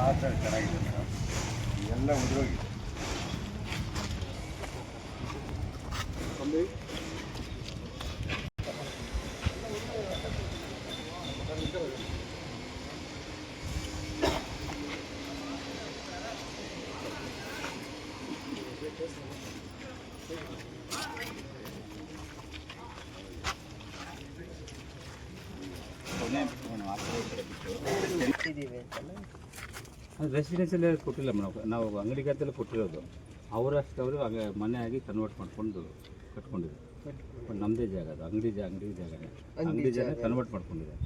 ಮಾತ್ರ ಚೆನ್ನಾಗಿದೆ ಮೇಡಮ್, ಎಲ್ಲ ಉದುರೋಗಿದೆ. ಅದು ರೆಸಿಡೆನ್ಸಿಯಲ್ಲೇ ಕೊಟ್ಟಿಲ್ಲ ಮೇಡಮ್, ನಾವು ಅಂಗಡಿ ಖಾತೆಲ್ಲ ಕೊಟ್ಟಿರೋದು. ಅವರಷ್ಟವರು ಮನೆ ಆಗಿ ಕನ್ವರ್ಟ್ ಮಾಡಿಕೊಂಡು ಕಟ್ಕೊಂಡಿದ್ದಾರೆ. ಬಟ್ ನಮ್ಮದೇ ಜಾಗ ಅದು, ಅಂಗಡಿ ಜಾಗ ಕನ್ವರ್ಟ್ ಮಾಡ್ಕೊಂಡಿದ್ದಾರೆ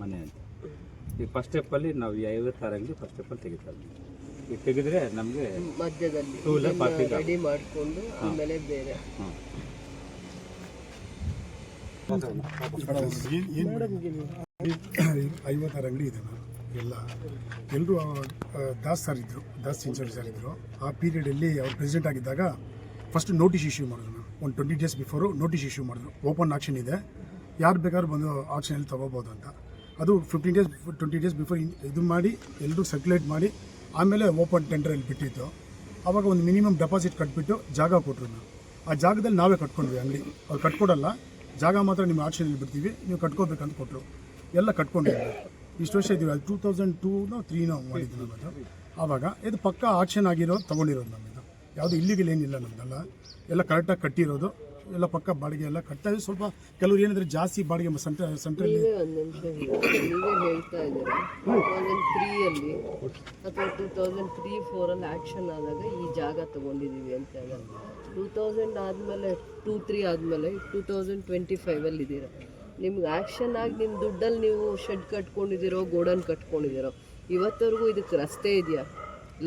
ಮನೆ ಅಂತ. ಈಗ ಫಸ್ಟ್ ಸ್ಟೆಪ್ಪಲ್ಲಿ ನಾವು 56 ಅಂಗಡಿ ಫಸ್ಟ್ ಸ್ಟೆಪ್ಪಲ್ಲಿ ತೆಗಿತಾ ಇದ್ವಿ. ಈಗ ತೆಗೆದ್ರೆ ನಮಗೆ ಮಧ್ಯದಲ್ಲಿ ರೆಡಿ ಮಾಡಿಕೊಂಡು ಆಮೇಲೆ ಬೇರೆ 56 ಅಂಗಡಿ ಇದೆ ಮ್ಯಾಮ್. ಎಲ್ಲರೂ ದಾಸ್ ಸಿಂಚರ್ ಸರ್ ಇದ್ದರು. ಆ ಪೀರಿಯಡಲ್ಲಿ ಅವ್ರು ಪ್ರೆಸಿಡೆಂಟ್ ಆಗಿದ್ದಾಗ ಫಸ್ಟ್ ನೋಟಿಸ್ ಇಶ್ಯೂ ಮಾಡಿದ್ರು ಮ್ಯಾಮ್. ಒಂದು 20 ಡೇಸ್ ಬಿಫೋರು ನೋಟಿಸ್ ಇಶ್ಯೂ ಮಾಡಿದ್ರು, ಓಪನ್ ಆಕ್ಷನ್ ಇದೆ, ಯಾರು ಬೇಕಾದ್ರೂ ಬಂದು ಆಕ್ಷನಲ್ಲಿ ತೊಗೋಬೋದು ಅಂತ. ಅದು 20 ಡೇಸ್ ಬಿಫೋರ್ ಇದು ಮಾಡಿ ಎಲ್ಲರೂ ಸರ್ಕ್ಯುಲೇಟ್ ಮಾಡಿ ಆಮೇಲೆ ಓಪನ್ ಟೆಂಡರಲ್ಲಿ ಬಿಟ್ಟಿತ್ತು. ಆವಾಗ ಒಂದು ಮಿನಿಮಮ್ ಡೆಪಾಸಿಟ್ ಕಟ್ಬಿಟ್ಟು ಜಾಗ ಕೊಟ್ಟರು ನಾವು. ಆ ಜಾಗದಲ್ಲಿ ನಾವೇ ಕಟ್ಕೊಂಡ್ವಿ ಅಂಗಡಿ. ಅವ್ರು ಕಟ್ಕೊಡಲ್ಲ, ಜಾಗ ಮಾತ್ರ ನಿಮ್ಮ ಆಕ್ಷನಲ್ಲಿ ಬಿಡ್ತೀವಿ, ನೀವು ಕಟ್ಕೋಬೇಕಂತ ಕೊಟ್ಟರು. ಎಲ್ಲ ಕಟ್ಕೊಂಡಿದ್ವಿ. ಇಷ್ಟು ವರ್ಷ ಇದ್ದೀವಿ. ಅದು 2002 3 ಮಾಡಿದ್ದು ನಮ್ಮದು. ಆವಾಗ ಇದು ಪಕ್ಕ ಆಕ್ಷನ್ ಆಗಿರೋದು ತೊಗೊಂಡಿರೋದು ನಮ್ಮದು. ಯಾವುದು ಇಲ್ಲಿಗೆ ಏನಿಲ್ಲ ನಮ್ಮದೆಲ್ಲ, ಎಲ್ಲ ಕರೆಕ್ಟಾಗಿ ಕಟ್ಟಿರೋದು, ಎಲ್ಲ ಪಕ್ಕ ಬಾಡಿಗೆ ಎಲ್ಲ ಕಟ್ಟಾಗಿ. ಸ್ವಲ್ಪ ಕೆಲವ್ರು ಏನಿದ್ರೆ ಜಾಸ್ತಿ ಬಾಡಿಗೆ ಸೆಂಟ್ರಲ್ಲಿ ಒಂದು ನಿಮಿಷ ನೀವೇ ಹೇಳ್ತಾ ಇದ್ದೀರಾ 2003 ಅಥವಾ 2003-4 ಆ್ಯಕ್ಷನ್ ಆದಾಗ ಈ ಜಾಗ ತೊಗೊಂಡಿದ್ದೀವಿ ಅಂತ ಹೇಳೋದು. 2000 ಆದಮೇಲೆ 2-3 ಆದಮೇಲೆ 2025 ಇದ್ದೀರಾ. ನಿಮ್ಗೆ ಆ್ಯಕ್ಷನ್ ಆಗಿ ನಿಮ್ಮ ದುಡ್ಡಲ್ಲಿ ನೀವು ಶೆಡ್ ಕಟ್ಕೊಂಡಿದ್ದೀರೋ, ಗೋಡನ್ ಕಟ್ಕೊಂಡಿದ್ದೀರೋ, ಇವತ್ತವರೆಗೂ ಇದಕ್ಕೆ ರಸ್ತೆ ಇದೆಯಾ,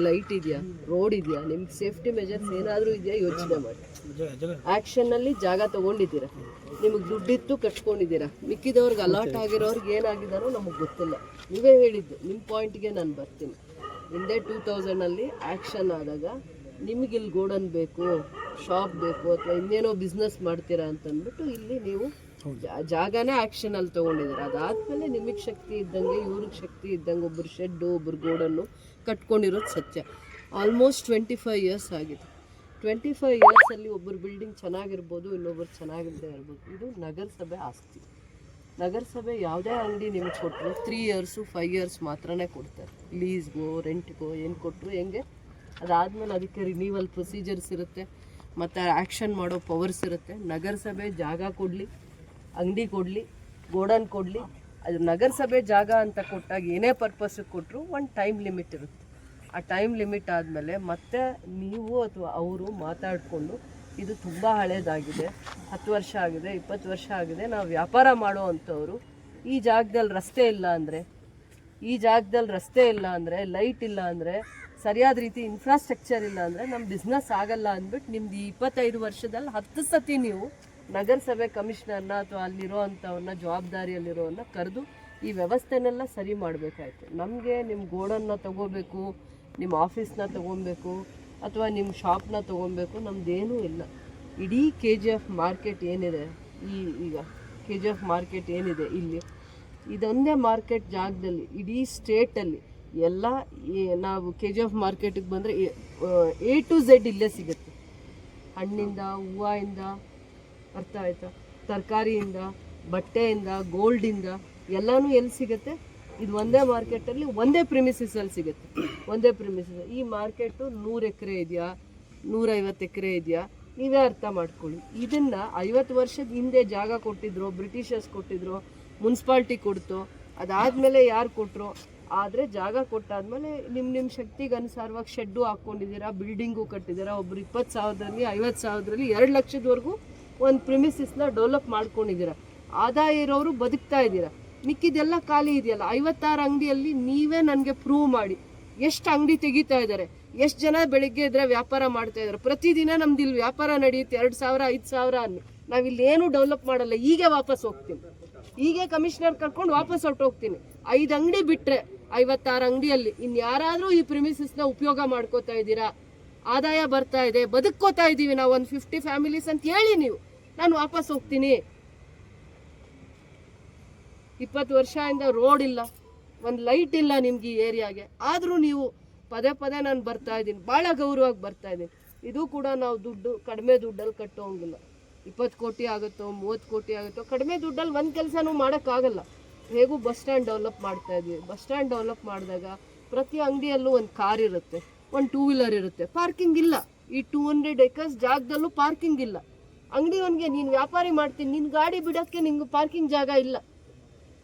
ಲೈಟ್ ಇದೆಯಾ, ರೋಡ್ ಇದೆಯಾ, ನಿಮ್ಗೆ ಸೇಫ್ಟಿ ಮೆಜರ್ಸ್ ಏನಾದರೂ ಇದೆಯಾ ಯೋಚನೆ ಮಾಡಿ. ಆ್ಯಕ್ಷನ್ನಲ್ಲಿ ಜಾಗ ತೊಗೊಂಡಿದ್ದೀರಾ, ನಿಮಗೆ ದುಡ್ಡಿತ್ತು ಕಟ್ಕೊಂಡಿದ್ದೀರಾ. ಮಿಕ್ಕಿದವ್ರಿಗೆ ಅಲಾಟ್ ಆಗಿರೋರ್ಗೆ ಏನಾಗಿದ್ದಾರೋ ನಮಗೆ ಗೊತ್ತಿಲ್ಲ. ನೀವೇ ಹೇಳಿದ್ದು, ನಿಮ್ಮ ಪಾಯಿಂಟ್ಗೆ ನಾನು ಬರ್ತೀನಿ. ಹಿಂದೆ 2000 ಆ್ಯಕ್ಷನ್ ಆದಾಗ ನಿಮಗಿಲ್ಲಿ ಗೋಡನ್ ಬೇಕು, ಶಾಪ್ ಬೇಕು, ಅಥವಾ ಇನ್ನೇನೋ ಬಿಸ್ನೆಸ್ ಮಾಡ್ತೀರಾ ಅಂತಂದ್ಬಿಟ್ಟು ಇಲ್ಲಿ ನೀವು ಜಾಗನೇ ಆ್ಯಕ್ಷನಲ್ಲಿ ತೊಗೊಂಡಿದ್ದೀರ. ಅದಾದಮೇಲೆ ನಿಮಗೆ ಶಕ್ತಿ ಇದ್ದಂಗೆ ಇವ್ರಿಗೆ ಶಕ್ತಿ ಇದ್ದಂಗೆ ಒಬ್ಬರು ಶೆಡ್ಡು, ಒಬ್ಬರು ಗೋಡನ್ನು ಕಟ್ಕೊಂಡಿರೋದು ಸತ್ಯ. ಆಲ್ಮೋಸ್ಟ್ 25 ಇಯರ್ಸ್ ಆಗಿದೆ. 25 ಇಯರ್ಸಲ್ಲಿ ಒಬ್ಬರು ಬಿಲ್ಡಿಂಗ್ ಚೆನ್ನಾಗಿರ್ಬೋದು, ಇನ್ನೊಬ್ಬರು ಚೆನ್ನಾಗಿಲ್ಲದೆ ಇರ್ಬೋದು. ಇದು ನಗರಸಭೆ ಆಸ್ತಿ. ನಗರಸಭೆ ಯಾವುದೇ ಅಂಗಡಿ ನಿಮಗೆ ಕೊಟ್ಟರು 3 ಇಯರ್ಸು 5 ಇಯರ್ಸ್ ಮಾತ್ರನೇ ಕೊಡ್ತಾರೆ. ಲೀಸ್ಗೋ ರೆಂಟ್ಗೋ ಏನು ಕೊಟ್ಟರು ಹೆಂಗೆ. ಅದಾದಮೇಲೆ ಅದಕ್ಕೆ ರಿನ್ಯೂವಲ್ ಪ್ರೊಸೀಜರ್ಸ್ ಇರುತ್ತೆ, ಮತ್ತು ಆ್ಯಕ್ಷನ್ ಮಾಡೋ ಪವರ್ಸ್ ಇರುತ್ತೆ. ನಗರಸಭೆ ಜಾಗ ಕೊಡಲಿ, ಅಂಗಡಿ ಕೊಡಲಿ, ಗೋಡನ್ ಕೊಡಲಿ, ಅದು ನಗರಸಭೆ ಜಾಗ ಅಂತ ಕೊಟ್ಟಾಗ ಏನೇ ಪರ್ಪಸ್ಸಿಗೆ ಕೊಟ್ಟರು ಒಂದು ಟೈಮ್ ಲಿಮಿಟ್ ಇರುತ್ತೆ. ಆ ಟೈಮ್ ಲಿಮಿಟ್ ಆದಮೇಲೆ ಮತ್ತೆ ನೀವು ಅಥವಾ ಅವರು ಮಾತಾಡಿಕೊಂಡು ಇದು ತುಂಬ ಹಳೇದಾಗಿದೆ, 10 ವರ್ಷ ಆಗಿದೆ, 20 ವರ್ಷ ಆಗಿದೆ, ನಾವು ವ್ಯಾಪಾರ ಮಾಡೋ ಅಂಥವ್ರು ಈ ಜಾಗದಲ್ಲಿ ರಸ್ತೆ ಇಲ್ಲ ಅಂದರೆ ಲೈಟ್ ಇಲ್ಲ ಅಂದರೆ ಸರಿಯಾದ ರೀತಿ ಇನ್ಫ್ರಾಸ್ಟ್ರಕ್ಚರ್ ಇಲ್ಲ ಅಂದರೆ ನಮ್ಮ ಬಿಸ್ನೆಸ್ ಆಗಲ್ಲ ಅಂದ್ಬಿಟ್ಟು ನಿಮ್ದು 25 ವರ್ಷದಲ್ಲಿ 10 ಸತಿ ನೀವು ನಗರಸಭೆ ಕಮಿಷನರ್ನ ಅಥವಾ ಅಲ್ಲಿರೋ ಅಂಥವನ್ನ ಜವಾಬ್ದಾರಿಯಲ್ಲಿರೋನ್ನ ಕರೆದು ಈ ವ್ಯವಸ್ಥೆನೆಲ್ಲ ಸರಿ ಮಾಡಬೇಕಾಯ್ತು. ನಮಗೆ ನಿಮ್ಮ ಗೋಡನ್ನ ತೊಗೋಬೇಕು, ನಿಮ್ಮ ಆಫೀಸ್ನ ತೊಗೊಬೇಕು, ಅಥವಾ ನಿಮ್ಮ ಶಾಪ್ನ ತೊಗೊಬೇಕು, ನಮ್ಮದೇನೂ ಇಲ್ಲ. ಇಡೀ KGF ಮಾರ್ಕೆಟ್ ಏನಿದೆ, ಈಗ KGF ಮಾರ್ಕೆಟ್ ಏನಿದೆ ಇಲ್ಲಿ, ಇದೊಂದೇ ಮಾರ್ಕೆಟ್ ಜಾಗದಲ್ಲಿ ಇಡೀ ಸ್ಟೇಟಲ್ಲಿ ಎಲ್ಲ ನಾವು KGF ಮಾರ್ಕೆಟಿಗೆ ಬಂದರೆ A to Z ಇಲ್ಲೇ ಸಿಗುತ್ತೆ. ಹಣ್ಣಿಂದ, ಹೂವಿಂದ, ಅರ್ಥ ಆಯ್ತಾ, ತರಕಾರಿಯಿಂದ, ಬಟ್ಟೆಯಿಂದ, ಗೋಲ್ಡಿಂದ ಎಲ್ಲನೂ ಎಲ್ಲಿ ಸಿಗುತ್ತೆ? ಇದು ಒಂದೇ ಮಾರ್ಕೆಟಲ್ಲಿ ಒಂದೇ ಪ್ರಿಮಿಸಸಲ್ಲಿ ಸಿಗುತ್ತೆ. ಒಂದೇ ಪ್ರಿಮಿಸಸ್. ಈ ಮಾರ್ಕೆಟು 100 ಎಕರೆ ಇದೆಯಾ, 150 ಎಕರೆ ಇದೆಯಾ, ನೀವೇ ಅರ್ಥ ಮಾಡ್ಕೊಳ್ಳಿ. ಇದನ್ನು 50 ವರ್ಷದ ಹಿಂದೆ ಜಾಗ ಕೊಟ್ಟಿದ್ರು, ಬ್ರಿಟಿಷರ್ಸ್ ಕೊಟ್ಟಿದ್ರು, ಮುನ್ಸಿಪಾಲ್ಟಿ ಕೊಡ್ತು, ಅದಾದಮೇಲೆ ಯಾರು ಕೊಟ್ಟರು. ಆದರೆ ಜಾಗ ಕೊಟ್ಟಾದ್ಮೇಲೆ ನಿಮ್ಮ ಶಕ್ತಿಗೆ ಅನುಸಾರವಾಗಿ ಶೆಡ್ಡು ಹಾಕ್ಕೊಂಡಿದ್ದೀರಾ, ಬಿಲ್ಡಿಂಗು ಕಟ್ಟಿದ್ದೀರಾ. ಒಬ್ಬರು 20,000ರಲ್ಲಿ 50,000ರಲ್ಲಿ 2 ಲಕ್ಷದವರೆಗೂ ಒಂದು ಪ್ರಿಮಿಸಸ್ನ ಡೆವಲಪ್ ಮಾಡ್ಕೊಂಡಿದ್ದೀರಾ. ಆದಾಯ ಇರೋರು ಬದುಕ್ತಾ ಇದ್ದೀರಾ. ಮಿಕ್ಕಿದೆಲ್ಲ ಖಾಲಿ ಇದೆಯಲ್ಲ. 56 ಅಂಗಡಿಯಲ್ಲಿ ನೀವೇ ನನಗೆ ಪ್ರೂವ್ ಮಾಡಿ ಎಷ್ಟು ಅಂಗಡಿ ತೆಗಿತಾ ಇದ್ದಾರೆ, ಎಷ್ಟು ಜನ ಬೆಳಿಗ್ಗೆ ಇದ್ರೆ ವ್ಯಾಪಾರ ಮಾಡ್ತಾ ಇದ್ದಾರೆ. ಪ್ರತಿದಿನ ನಮ್ದು ಇಲ್ಲಿ ವ್ಯಾಪಾರ ನಡೆಯುತ್ತೆ 2,000 5,000 ಅನ್ನಿ. ನಾವಿಲ್ಲಿ ಏನೂ ಡೆವಲಪ್ ಮಾಡಲ್ಲ. ಹೀಗೆ ವಾಪಸ್ ಹೋಗ್ತೀನಿ, ಹೀಗೆ ಕಮಿಷನರ್ ಕರ್ಕೊಂಡು ವಾಪಸ್ ಹೊರಟೋಗ್ತೀನಿ. 5 ಅಂಗಡಿ ಬಿಟ್ಟರೆ 56 ಅಂಗಡಿಯಲ್ಲಿ ಇನ್ಯಾರಾದರೂ ಈ ಪ್ರಿಮಿಸಸ್ನ ಉಪಯೋಗ ಮಾಡ್ಕೋತಾ ಇದ್ದೀರಾ? ಆದಾಯ ಬರ್ತಾ ಇದೆ, ಬದುಕೋತಾ ಇದ್ದೀವಿ ನಾವು, ಒಂದು 50 ಫ್ಯಾಮಿಲೀಸ್ ಅಂತ ಹೇಳಿ ನೀವು, ನಾನು ವಾಪಸ್ ಹೋಗ್ತೀನಿ. 20 ವರ್ಷದಿಂದ ರೋಡ್ ಇಲ್ಲ, ಒಂದು ಲೈಟ್ ಇಲ್ಲ ನಿಮ್ಗೆ ಈ ಏರಿಯಾಗೆ, ಆದರೂ ನೀವು ಪದೇ ಪದೇ ನಾನು ಬರ್ತಾ ಇದ್ದೀನಿ, ಭಾಳ ಗೌರವವಾಗಿ ಬರ್ತಾ ಇದ್ದೀನಿ. ಇದು ಕೂಡ ನಾವು ದುಡ್ಡು ಕಡಿಮೆ ದುಡ್ಡಲ್ಲಿ ಕಟ್ಟೋಂಗಿಲ್ಲ. 20 ಕೋಟಿ ಆಗುತ್ತೋ 30 ಕೋಟಿ ಆಗುತ್ತೋ, ಕಡಿಮೆ ದುಡ್ಡಲ್ಲಿ ಒಂದು ಕೆಲಸನೂ ಮಾಡೋಕ್ಕಾಗಲ್ಲ. ಹೇಗೂ ಬಸ್ ಸ್ಟ್ಯಾಂಡ್ ಡೆವಲಪ್ ಮಾಡ್ತಾ ಇದ್ವಿ. ಬಸ್ ಸ್ಟ್ಯಾಂಡ್ ಡೆವಲಪ್ ಮಾಡಿದಾಗ ಪ್ರತಿ ಅಂಗಡಿಯಲ್ಲೂ ಒಂದು ಕಾರ್ ಇರುತ್ತೆ, ಒಂದು 2 ವೀಲರ್ ಇರುತ್ತೆ. ಪಾರ್ಕಿಂಗ್ ಇಲ್ಲ. ಈ 200 acres ಜಾಗದಲ್ಲೂ ಪಾರ್ಕಿಂಗ್ ಇಲ್ಲ. ಅಂಗಡಿಯವನಿಗೆ ನೀನು ವ್ಯಾಪಾರಿ ಮಾಡ್ತೀನಿ, ನಿನ್ನ ಗಾಡಿ ಬಿಡೋಕ್ಕೆ ನಿಂಗೆ ಪಾರ್ಕಿಂಗ್ ಜಾಗ ಇಲ್ಲ.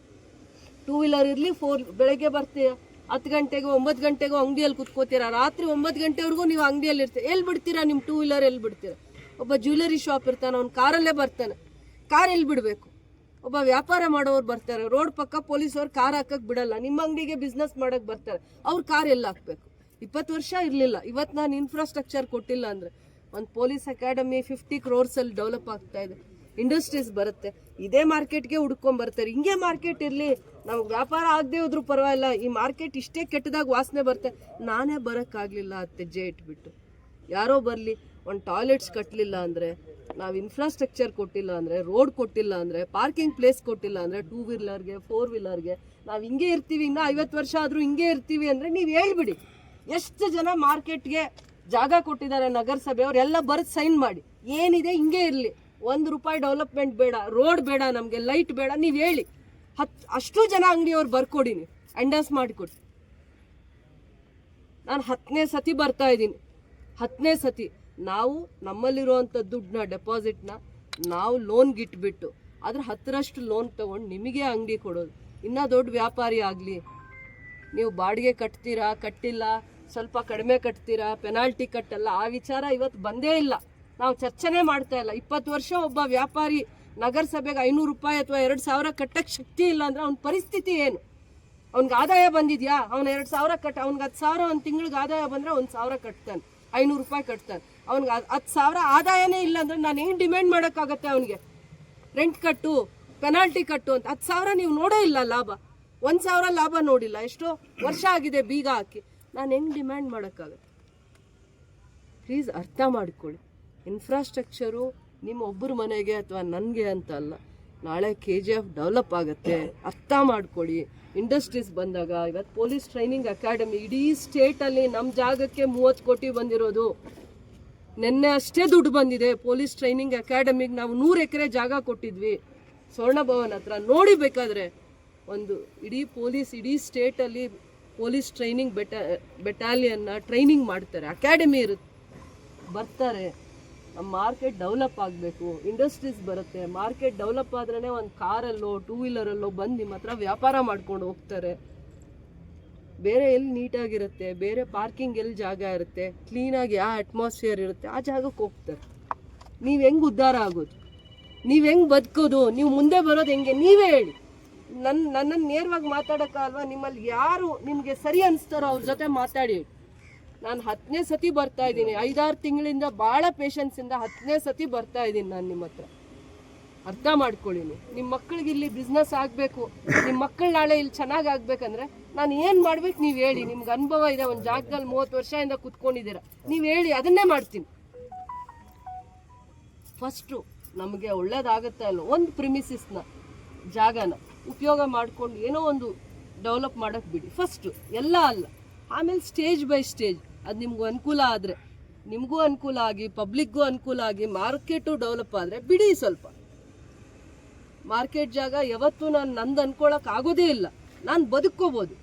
2 ವೀಲರ್ ಇರಲಿ 4 ಬೆಳಗ್ಗೆ ಬರ್ತೀಯ 10 ಗಂಟೆಗೋ 9 ಗಂಟೆಗೋ ಅಂಗಡಿಯಲ್ಲಿ ಕುತ್ಕೋತೀರಾ, ರಾತ್ರಿ 9 ಗಂಟೆವರೆಗೂ ನೀವು ಅಂಗಡಿಯಲ್ಲಿ ಇರ್ತೀರ. ಎಲ್ಲಿ ಬಿಡ್ತೀರಾ ನಿಮ್ಮ 2 ವೀಲರ್? ಎಲ್ಲಿ ಬಿಡ್ತೀರಾ? ಒಬ್ಬ ಜ್ಯುವೆಲರಿ ಶಾಪ್ ಇರ್ತಾನೆ, ಅವ್ನು ಕಾರಲ್ಲೇ ಬರ್ತಾನೆ, ಕಾರ್ ಎಲ್ಲಿ ಬಿಡಬೇಕು? ಒಬ್ಬ ವ್ಯಾಪಾರ ಮಾಡೋರು ಬರ್ತಾರೆ, ರೋಡ್ ಪಕ್ಕ ಪೊಲೀಸವ್ರು ಕಾರ್ ಹಾಕಕ್ಕೆ ಬಿಡಲ್ಲ, ನಿಮ್ಮ ಅಂಗಡಿಗೆ ಬಿಸ್ನೆಸ್ ಮಾಡೋಕ್ಕೆ ಬರ್ತಾರೆ, ಅವ್ರು ಕಾರ್ ಎಲ್ಲ ಹಾಕಬೇಕು? 20 ವರ್ಷ ಇರಲಿಲ್ಲ. ಇವತ್ತು ನಾನು ಇನ್ಫ್ರಾಸ್ಟ್ರಕ್ಚರ್ ಕೊಟ್ಟಿಲ್ಲ ಅಂದರೆ ಒಂದು ಪೊಲೀಸ್ ಅಕಾಡೆಮಿ 50 crores ಡೆವಲಪ್ ಆಗ್ತಾ ಇದೆ. ಇಂಡಸ್ಟ್ರೀಸ್ ಬರುತ್ತೆ, ಇದೇ ಮಾರ್ಕೆಟ್ಗೆ ಹುಡ್ಕೊಂಬರ್ತಾರೆ. ಹಿಂಗೆ ಮಾರ್ಕೆಟ್ ಇರಲಿ, ನಮ್ಗೆ ವ್ಯಾಪಾರ ಆಗದೆ ಹೋದ್ರೂ ಪರವಾಗಿಲ್ಲ, ಈ ಮಾರ್ಕೆಟ್ ಇಷ್ಟೇ ಕೆಟ್ಟದಾಗ ವಾಸನೆ ಬರುತ್ತೆ. ನಾನೇ ಬರೋಕ್ಕಾಗಲಿಲ್ಲ ಹೆಜ್ಜೆ ಇಟ್ಬಿಟ್ಟು. ಯಾರೋ ಬರಲಿ, ಒಂದು ಟಾಯ್ಲೆಟ್ಸ್ ಕಟ್ಟಲಿಲ್ಲ ಅಂದರೆ, ನಾವು ಇನ್ಫ್ರಾಸ್ಟ್ರಕ್ಚರ್ ಕೊಟ್ಟಿಲ್ಲ ಅಂದರೆ, ರೋಡ್ ಕೊಟ್ಟಿಲ್ಲ ಅಂದರೆ, ಪಾರ್ಕಿಂಗ್ ಪ್ಲೇಸ್ ಕೊಟ್ಟಿಲ್ಲ ಅಂದರೆ, 2 ವೀಲರ್ಗೆ 4 ವೀಲರ್ಗೆ ನಾವು ಹಿಂಗೆ ಇರ್ತೀವಿ, ಇನ್ನೂ 50 ವರ್ಷ ಆದರೂ ಹಿಂಗೆ ಇರ್ತೀವಿ ಅಂದರೆ ನೀವು ಹೇಳ್ಬಿಡಿ. ಎಷ್ಟು ಜನ ಮಾರ್ಕೆಟ್ಗೆ ಜಾಗ ಕೊಟ್ಟಿದ್ದಾರೆ ನಗರಸಭೆಯವ್ರು, ಎಲ್ಲ ಬರೆದು ಸೈನ್ ಮಾಡಿ. ಏನಿದೆ ಹಿಂಗೆ ಇರಲಿ, ₹1 ಡೆವಲಪ್ಮೆಂಟ್ ಬೇಡ, ರೋಡ್ ಬೇಡ, ನಮಗೆ ಲೈಟ್ ಬೇಡ, ನೀವು ಹೇಳಿ. ಅಷ್ಟು ಜನ ಅಂಗಡಿಯವ್ರು ಬರ್ಕೊಡಿ, ನೀವು ಎಂಡರ್ಸ್ ಮಾಡಿಕೊಡಿ. ನಾನು 10ನೇ ಸತಿ ಬರ್ತಾ ಇದ್ದೀನಿ. 10ನೇ ಸತಿ ನಾವು ನಮ್ಮಲ್ಲಿರುವಂಥ ದುಡ್ಡನ್ನ ಡೆಪಾಸಿಟ್ನ ನಾವು ಲೋನ್ಗೆ ಇಟ್ಬಿಟ್ಟು ಅದ್ರ 10ರಷ್ಟು ಲೋನ್ ತೊಗೊಂಡು ನಿಮಗೆ ಅಂಗಡಿ ಕೊಡೋದು. ಇನ್ನೂ ದೊಡ್ಡ ವ್ಯಾಪಾರಿ ಆಗಲಿ, ನೀವು ಬಾಡಿಗೆ ಕಟ್ತೀರಾ, ಕಟ್ಟಿಲ್ಲ, ಸ್ವಲ್ಪ ಕಡಿಮೆ ಕಟ್ತೀರಾ, ಪೆನಾಲ್ಟಿ ಕಟ್ಟಲ್ಲ, ಆ ವಿಚಾರ ಇವತ್ತು ಬಂದೇ ಇಲ್ಲ. ನಾವು ಚರ್ಚೆನೇ ಮಾಡ್ತಾ ಇಲ್ಲ. 20 ವರ್ಷ ಒಬ್ಬ ವ್ಯಾಪಾರಿ ನಗರಸಭೆಗೆ ₹500 ಅಥವಾ $2,000 ಕಟ್ಟಕ್ಕೆ ಶಕ್ತಿ ಇಲ್ಲ ಅಂದರೆ ಅವನ ಪರಿಸ್ಥಿತಿ ಏನು? ಅವ್ನಿಗೆ ಆದಾಯ ಬಂದಿದೆಯಾ? ಅವ್ನು $2,000 ಅವ್ನಿಗೆ 10,000 ಒಂದು ತಿಂಗಳಿಗೆ ಆದಾಯ ಬಂದರೆ $1,000 ಕಟ್ತಾನೆ, ₹500 ಕಟ್ತಾನೆ. ಅವ್ನಿಗೆ 10,000 ಆದಾಯನೇ ಇಲ್ಲ ಅಂದರೆ ನಾನು ಏನು ಡಿಮ್ಯಾಂಡ್ ಮಾಡೋಕ್ಕಾಗತ್ತೆ? ಅವನಿಗೆ ರೆಂಟ್ ಕಟ್ಟು, ಪೆನಾಲ್ಟಿ ಕಟ್ಟು ಅಂತ 10,000 ನೀವು ನೋಡೇ ಇಲ್ಲ ಲಾಭ, 1,000 ಲಾಭ ನೋಡಿಲ್ಲ. ಎಷ್ಟೋ ವರ್ಷ ಆಗಿದೆ ಬೀಗ ಹಾಕಿ, ನಾನು ಹೆಂಗೆ ಡಿಮ್ಯಾಂಡ್ ಮಾಡೋಕ್ಕಾಗತ್ತೆ? ಪ್ಲೀಸ್ ಅರ್ಥ ಮಾಡ್ಕೊಳ್ಳಿ. ಇನ್ಫ್ರಾಸ್ಟ್ರಕ್ಚರು ನಿಮ್ಮ ಒಬ್ಬರ ಮನೆಗೆ ಅಥವಾ ನನಗೆ ಅಂತ ಅಲ್ಲ, ನಾಳೆ KGF ಡೆವಲಪ್ ಆಗುತ್ತೆ, ಅರ್ಥ ಮಾಡ್ಕೊಳ್ಳಿ. ಇಂಡಸ್ಟ್ರೀಸ್ ಬಂದಾಗ ಇವತ್ತು ಪೊಲೀಸ್ ಟ್ರೈನಿಂಗ್ ಅಕಾಡೆಮಿ ಇಡೀ ಸ್ಟೇಟಲ್ಲಿ ನಮ್ಮ ಜಾಗಕ್ಕೆ 30 ಕೋಟಿ ಬಂದಿರೋದು. ನಿನ್ನೆ ಅಷ್ಟೇ ದುಡ್ಡು ಬಂದಿದೆ ಪೊಲೀಸ್ ಟ್ರೈನಿಂಗ್ ಅಕಾಡೆಮಿಗೆ. ನಾವು 100 ಎಕರೆ ಜಾಗ ಕೊಟ್ಟಿದ್ವಿ ಸ್ವರ್ಣಭವನ್ ಹತ್ರ. ನೋಡಿ ಬೇಕಾದರೆ ಒಂದು ಇಡೀ ಸ್ಟೇಟಲ್ಲಿ ಪೊಲೀಸ್ ಟ್ರೈನಿಂಗ್ ಬೆಟಾಲಿಯನ್ನ ಟ್ರೈನಿಂಗ್ ಮಾಡ್ತಾರೆ, ಅಕಾಡೆಮಿ ಇರುತ್ತೆ, ಬರ್ತಾರೆ. ನಮ್ಮ ಮಾರ್ಕೆಟ್ ಡೆವಲಪ್ ಆಗಬೇಕು, ಇಂಡಸ್ಟ್ರೀಸ್ ಬರುತ್ತೆ. ಮಾರ್ಕೆಟ್ ಡೆವಲಪ್ ಆದ್ರೇ ಒಂದು ಕಾರಲ್ಲೋ 2 ವೀಲರಲ್ಲೋ ಬಂದು ನಿಮ್ಮ ಹತ್ರ ವ್ಯಾಪಾರ ಮಾಡ್ಕೊಂಡು ಹೋಗ್ತಾರೆ. ಬೇರೆ ಎಲ್ಲಿ ನೀಟಾಗಿರುತ್ತೆ, ಬೇರೆ ಪಾರ್ಕಿಂಗ್ ಎಲ್ಲಿ ಜಾಗ ಇರುತ್ತೆ, ಕ್ಲೀನಾಗಿ ಯಾವ ಅಟ್ಮಾಸ್ಫಿಯರ್ ಇರುತ್ತೆ ಆ ಜಾಗಕ್ಕೆ ಹೋಗ್ತಾರೆ. ನೀವು ಹೆಂಗೆ ಉದ್ಧಾರ ಆಗೋದು? ನೀವು ಹೆಂಗೆ ಬದುಕೋದು? ನೀವು ಮುಂದೆ ಬರೋದು ಹೆಂಗೆ? ನೀವೇ ಹೇಳಿ. ನನ್ನನ್ನು ನೇರವಾಗಿ ಮಾತಾಡೋಕ್ಕಲ್ವಾ? ನಿಮ್ಮಲ್ಲಿ ಯಾರು ನಿಮಗೆ ಸರಿ ಅನಿಸ್ತಾರೋ ಅವ್ರ ಜೊತೆ ಮಾತಾಡಿ. ನಾನು 10ನೇ ಸತಿ ಬರ್ತಾ ಇದ್ದೀನಿ, 5-6 ತಿಂಗಳಿಂದ ಭಾಳ ಪೇಷನ್ಸಿಂದ 10ನೇ ಸತಿ ಬರ್ತಾ ಇದ್ದೀನಿ ನಾನು ನಿಮ್ಮ ಹತ್ರ. ಅರ್ಥ ಮಾಡ್ಕೊಳ್ಳಿ. ನಿಮ್ಮ ಮಕ್ಕಳಿಗೆ ಇಲ್ಲಿ ಬಿಸ್ನೆಸ್ ಆಗಬೇಕು, ನಿಮ್ಮ ಮಕ್ಕಳು ನಾಳೆ ಇಲ್ಲಿ ಚೆನ್ನಾಗಿ ಆಗ್ಬೇಕಂದ್ರೆ ನಾನು ಏನು ಮಾಡ್ಬೇಕು ನೀವು ಹೇಳಿ. ನಿಮ್ಗೆ ಅನುಭವ ಇದೆ, ಒಂದು ಜಾಗದಲ್ಲಿ 30 ವರ್ಷದಿಂದ ಕುತ್ಕೊಂಡಿದ್ದೀರ, ನೀವು ಹೇಳಿ, ಅದನ್ನೇ ಮಾಡ್ತೀನಿ. ಫಸ್ಟು ನಮಗೆ ಒಳ್ಳೇದಾಗುತ್ತಾ ಇಲ್ಲ, ಒಂದು ಪ್ರಿಮಿಸಿಸ್ನ ಜಾಗನ ಉಪಯೋಗ ಮಾಡಿಕೊಂಡು ಏನೋ ಒಂದು ಡೆವಲಪ್ ಮಾಡೋಕ್ಕೆ ಬಿಡಿ ಫಸ್ಟು, ಎಲ್ಲ ಅಲ್ಲ. ಆಮೇಲೆ ಸ್ಟೇಜ್ ಬೈ ಸ್ಟೇಜ್ ಅದು ನಿಮಗೂ ಅನುಕೂಲ ಆದರೆ, ನಿಮಗೂ ಅನುಕೂಲ ಆಗಿ ಪಬ್ಲಿಕ್ಗೂ ಅನುಕೂಲ ಆಗಿ ಮಾರ್ಕೆಟು ಡೆವಲಪ್ ಆದರೆ ಬಿಡಿ. ಸ್ವಲ್ಪ ಮಾರ್ಕೆಟ್ ಜಾಗ ಯಾವತ್ತೂ ನಂದು ಅನ್ಕೊಳ್ಳೋಕೆ ಆಗೋದೇ ಇಲ್ಲ. ನಾನು ಬದುಕೋಬೋದು.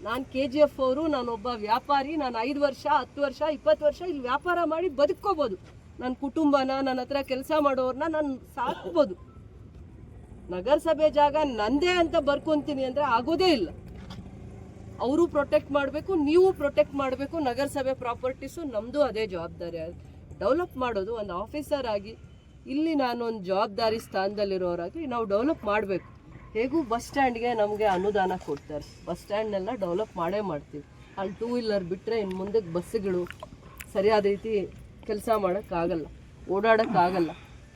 ನಾನು KGF ಅವರು, ನಾನೊಬ್ಬ ವ್ಯಾಪಾರಿ, ನಾನು 5 ವರ್ಷ 10 ವರ್ಷ 20 ವರ್ಷ ಇಲ್ಲಿ ವ್ಯಾಪಾರ ಮಾಡಿ ಬದುಕೋಬೋದು. ನನ್ನ ಕುಟುಂಬನ, ನನ್ನ ಹತ್ರ ಕೆಲಸ ಮಾಡೋರನ್ನ ನಾನು ಸಾಕ್ಬೋದು. ನಗರಸಭೆ ಜಾಗ ನಂದೇ ಅಂತ ಬರ್ಕೊತೀನಿ ಅಂದರೆ ಆಗೋದೇ ಇಲ್ಲ. ಅವರು ಪ್ರೊಟೆಕ್ಟ್ ಮಾಡಬೇಕು, ನೀವು ಪ್ರೊಟೆಕ್ಟ್ ಮಾಡಬೇಕು. ನಗರಸಭೆ ಪ್ರಾಪರ್ಟೀಸು ನಮ್ಮದು ಅದೇ ಜವಾಬ್ದಾರಿ. ಡೆವಲಪ್ ಮಾಡೋದು ಒಂದು ಆಫೀಸರ್ ಆಗಿ ಇಲ್ಲಿ ನಾನು ಒಂದು ಜವಾಬ್ದಾರಿ ಸ್ಥಾನದಲ್ಲಿರೋರಾಗಿ ನಾವು ಡೆವಲಪ್ ಮಾಡಬೇಕು. ಹೇಗೂ ಬಸ್ ಸ್ಟ್ಯಾಂಡ್ಗೆ ನಮಗೆ ಅನುದಾನ ಕೊಡ್ತಾರೆ, ಬಸ್ ಸ್ಟ್ಯಾಂಡ್ನೆಲ್ಲ ಡೆವಲಪ್ ಮಾಡೇ ಮಾಡ್ತೀವಿ. ಅಲ್ಲಿ 2 ವೀಲರ್ ಬಿಟ್ಟರೆ ಇನ್ನು ಮುಂದಕ್ಕೆ ಬಸ್ಸುಗಳು ಸರಿಯಾದ ರೀತಿ ಕೆಲಸ ಮಾಡೋಕ್ಕಾಗಲ್ಲ, ಓಡಾಡೋಕ್ಕಾಗಲ್ಲ,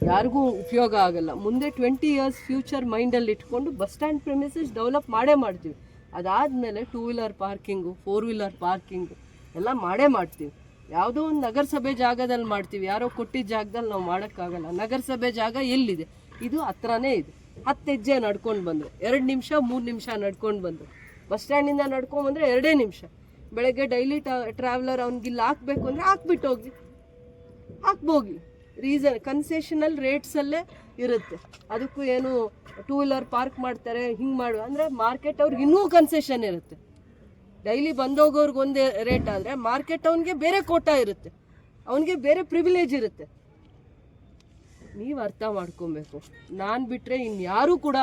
ಯಾರಿಗೂ ಉಪಯೋಗ ಆಗಲ್ಲ. ಮುಂದೆ 20 years ಫ್ಯೂಚರ್ ಮೈಂಡಲ್ಲಿ ಇಟ್ಕೊಂಡು ಬಸ್ ಸ್ಟ್ಯಾಂಡ್ ಪ್ರೆಮಿಸಸ್ ಡೆವಲಪ್ ಮಾಡೇ ಮಾಡ್ತೀವಿ. ಅದಾದಮೇಲೆ 2 ವೀಲರ್ ಪಾರ್ಕಿಂಗು, 4 ವೀಲರ್ ಪಾರ್ಕಿಂಗು ಎಲ್ಲ ಮಾಡೇ ಮಾಡ್ತೀವಿ. ಯಾವುದೋ ಒಂದು ನಗರಸಭೆ ಜಾಗದಲ್ಲಿ ಮಾಡ್ತೀವಿ, ಯಾರೋ ಕೊಟ್ಟಿದ್ದ ಜಾಗದಲ್ಲಿ ನಾವು ಮಾಡೋಕ್ಕಾಗಲ್ಲ. ನಗರಸಭೆ ಜಾಗ ಎಲ್ಲಿದೆ? ಇದು ಹತ್ರನೇ ಇದೆ. 10 ಹೆಜ್ಜೆ ನಡ್ಕೊಂಡು ಬಂದರು, 2 ನಿಮಿಷ 3 ನಿಮಿಷ ನಡ್ಕೊಂಡು ಬಂದರು. ಬಸ್ ಸ್ಟ್ಯಾಂಡಿಂದ ನಡ್ಕೊಂಬಂದ್ರೆ 2 ನಿಮಿಷ. ಬೆಳಗ್ಗೆ ಡೈಲಿ ಟ್ರಾವೆಲರ್ ಅವ್ನಿಗೆ ಇಲ್ಲಿ ಹಾಕ್ಬೇಕು ಅಂದರೆ ಹಾಕ್ಬಿಟ್ಟು ಹೋಗಿ, ಹಾಕ್ಬೋಗಿ. ರೀಸನ್ ಕನ್ಸೆಷನಲ್ ರೇಟ್ಸಲ್ಲೇ ಇರುತ್ತೆ. ಅದಕ್ಕೂ ಏನು 2 ವೀಲರ್ ಪಾರ್ಕ್ ಮಾಡ್ತಾರೆ ಹಿಂಗೆ ಮಾಡುವ ಅಂದರೆ ಮಾರ್ಕೆಟ್ ಅವ್ರಿಗೆ ಇನ್ನೂ ಕನ್ಸೆಷನ್ ಇರುತ್ತೆ. ಡೈಲಿ ಬಂದೋಗೋರ್ಗೆ ಒಂದು ರೇಟ್ ಆದರೆ ಮಾರ್ಕೆಟ್ ಅವನಿಗೆ ಬೇರೆ ಕೋಟಾ ಇರುತ್ತೆ, ಅವನಿಗೆ ಬೇರೆ ಪ್ರಿವಿಲೇಜ್ ಇರುತ್ತೆ. ನೀವು ಅರ್ಥ ಮಾಡ್ಕೊಬೇಕು. ನಾನು ಬಿಟ್ಟರೆ ಇನ್ಯಾರೂ ಕೂಡ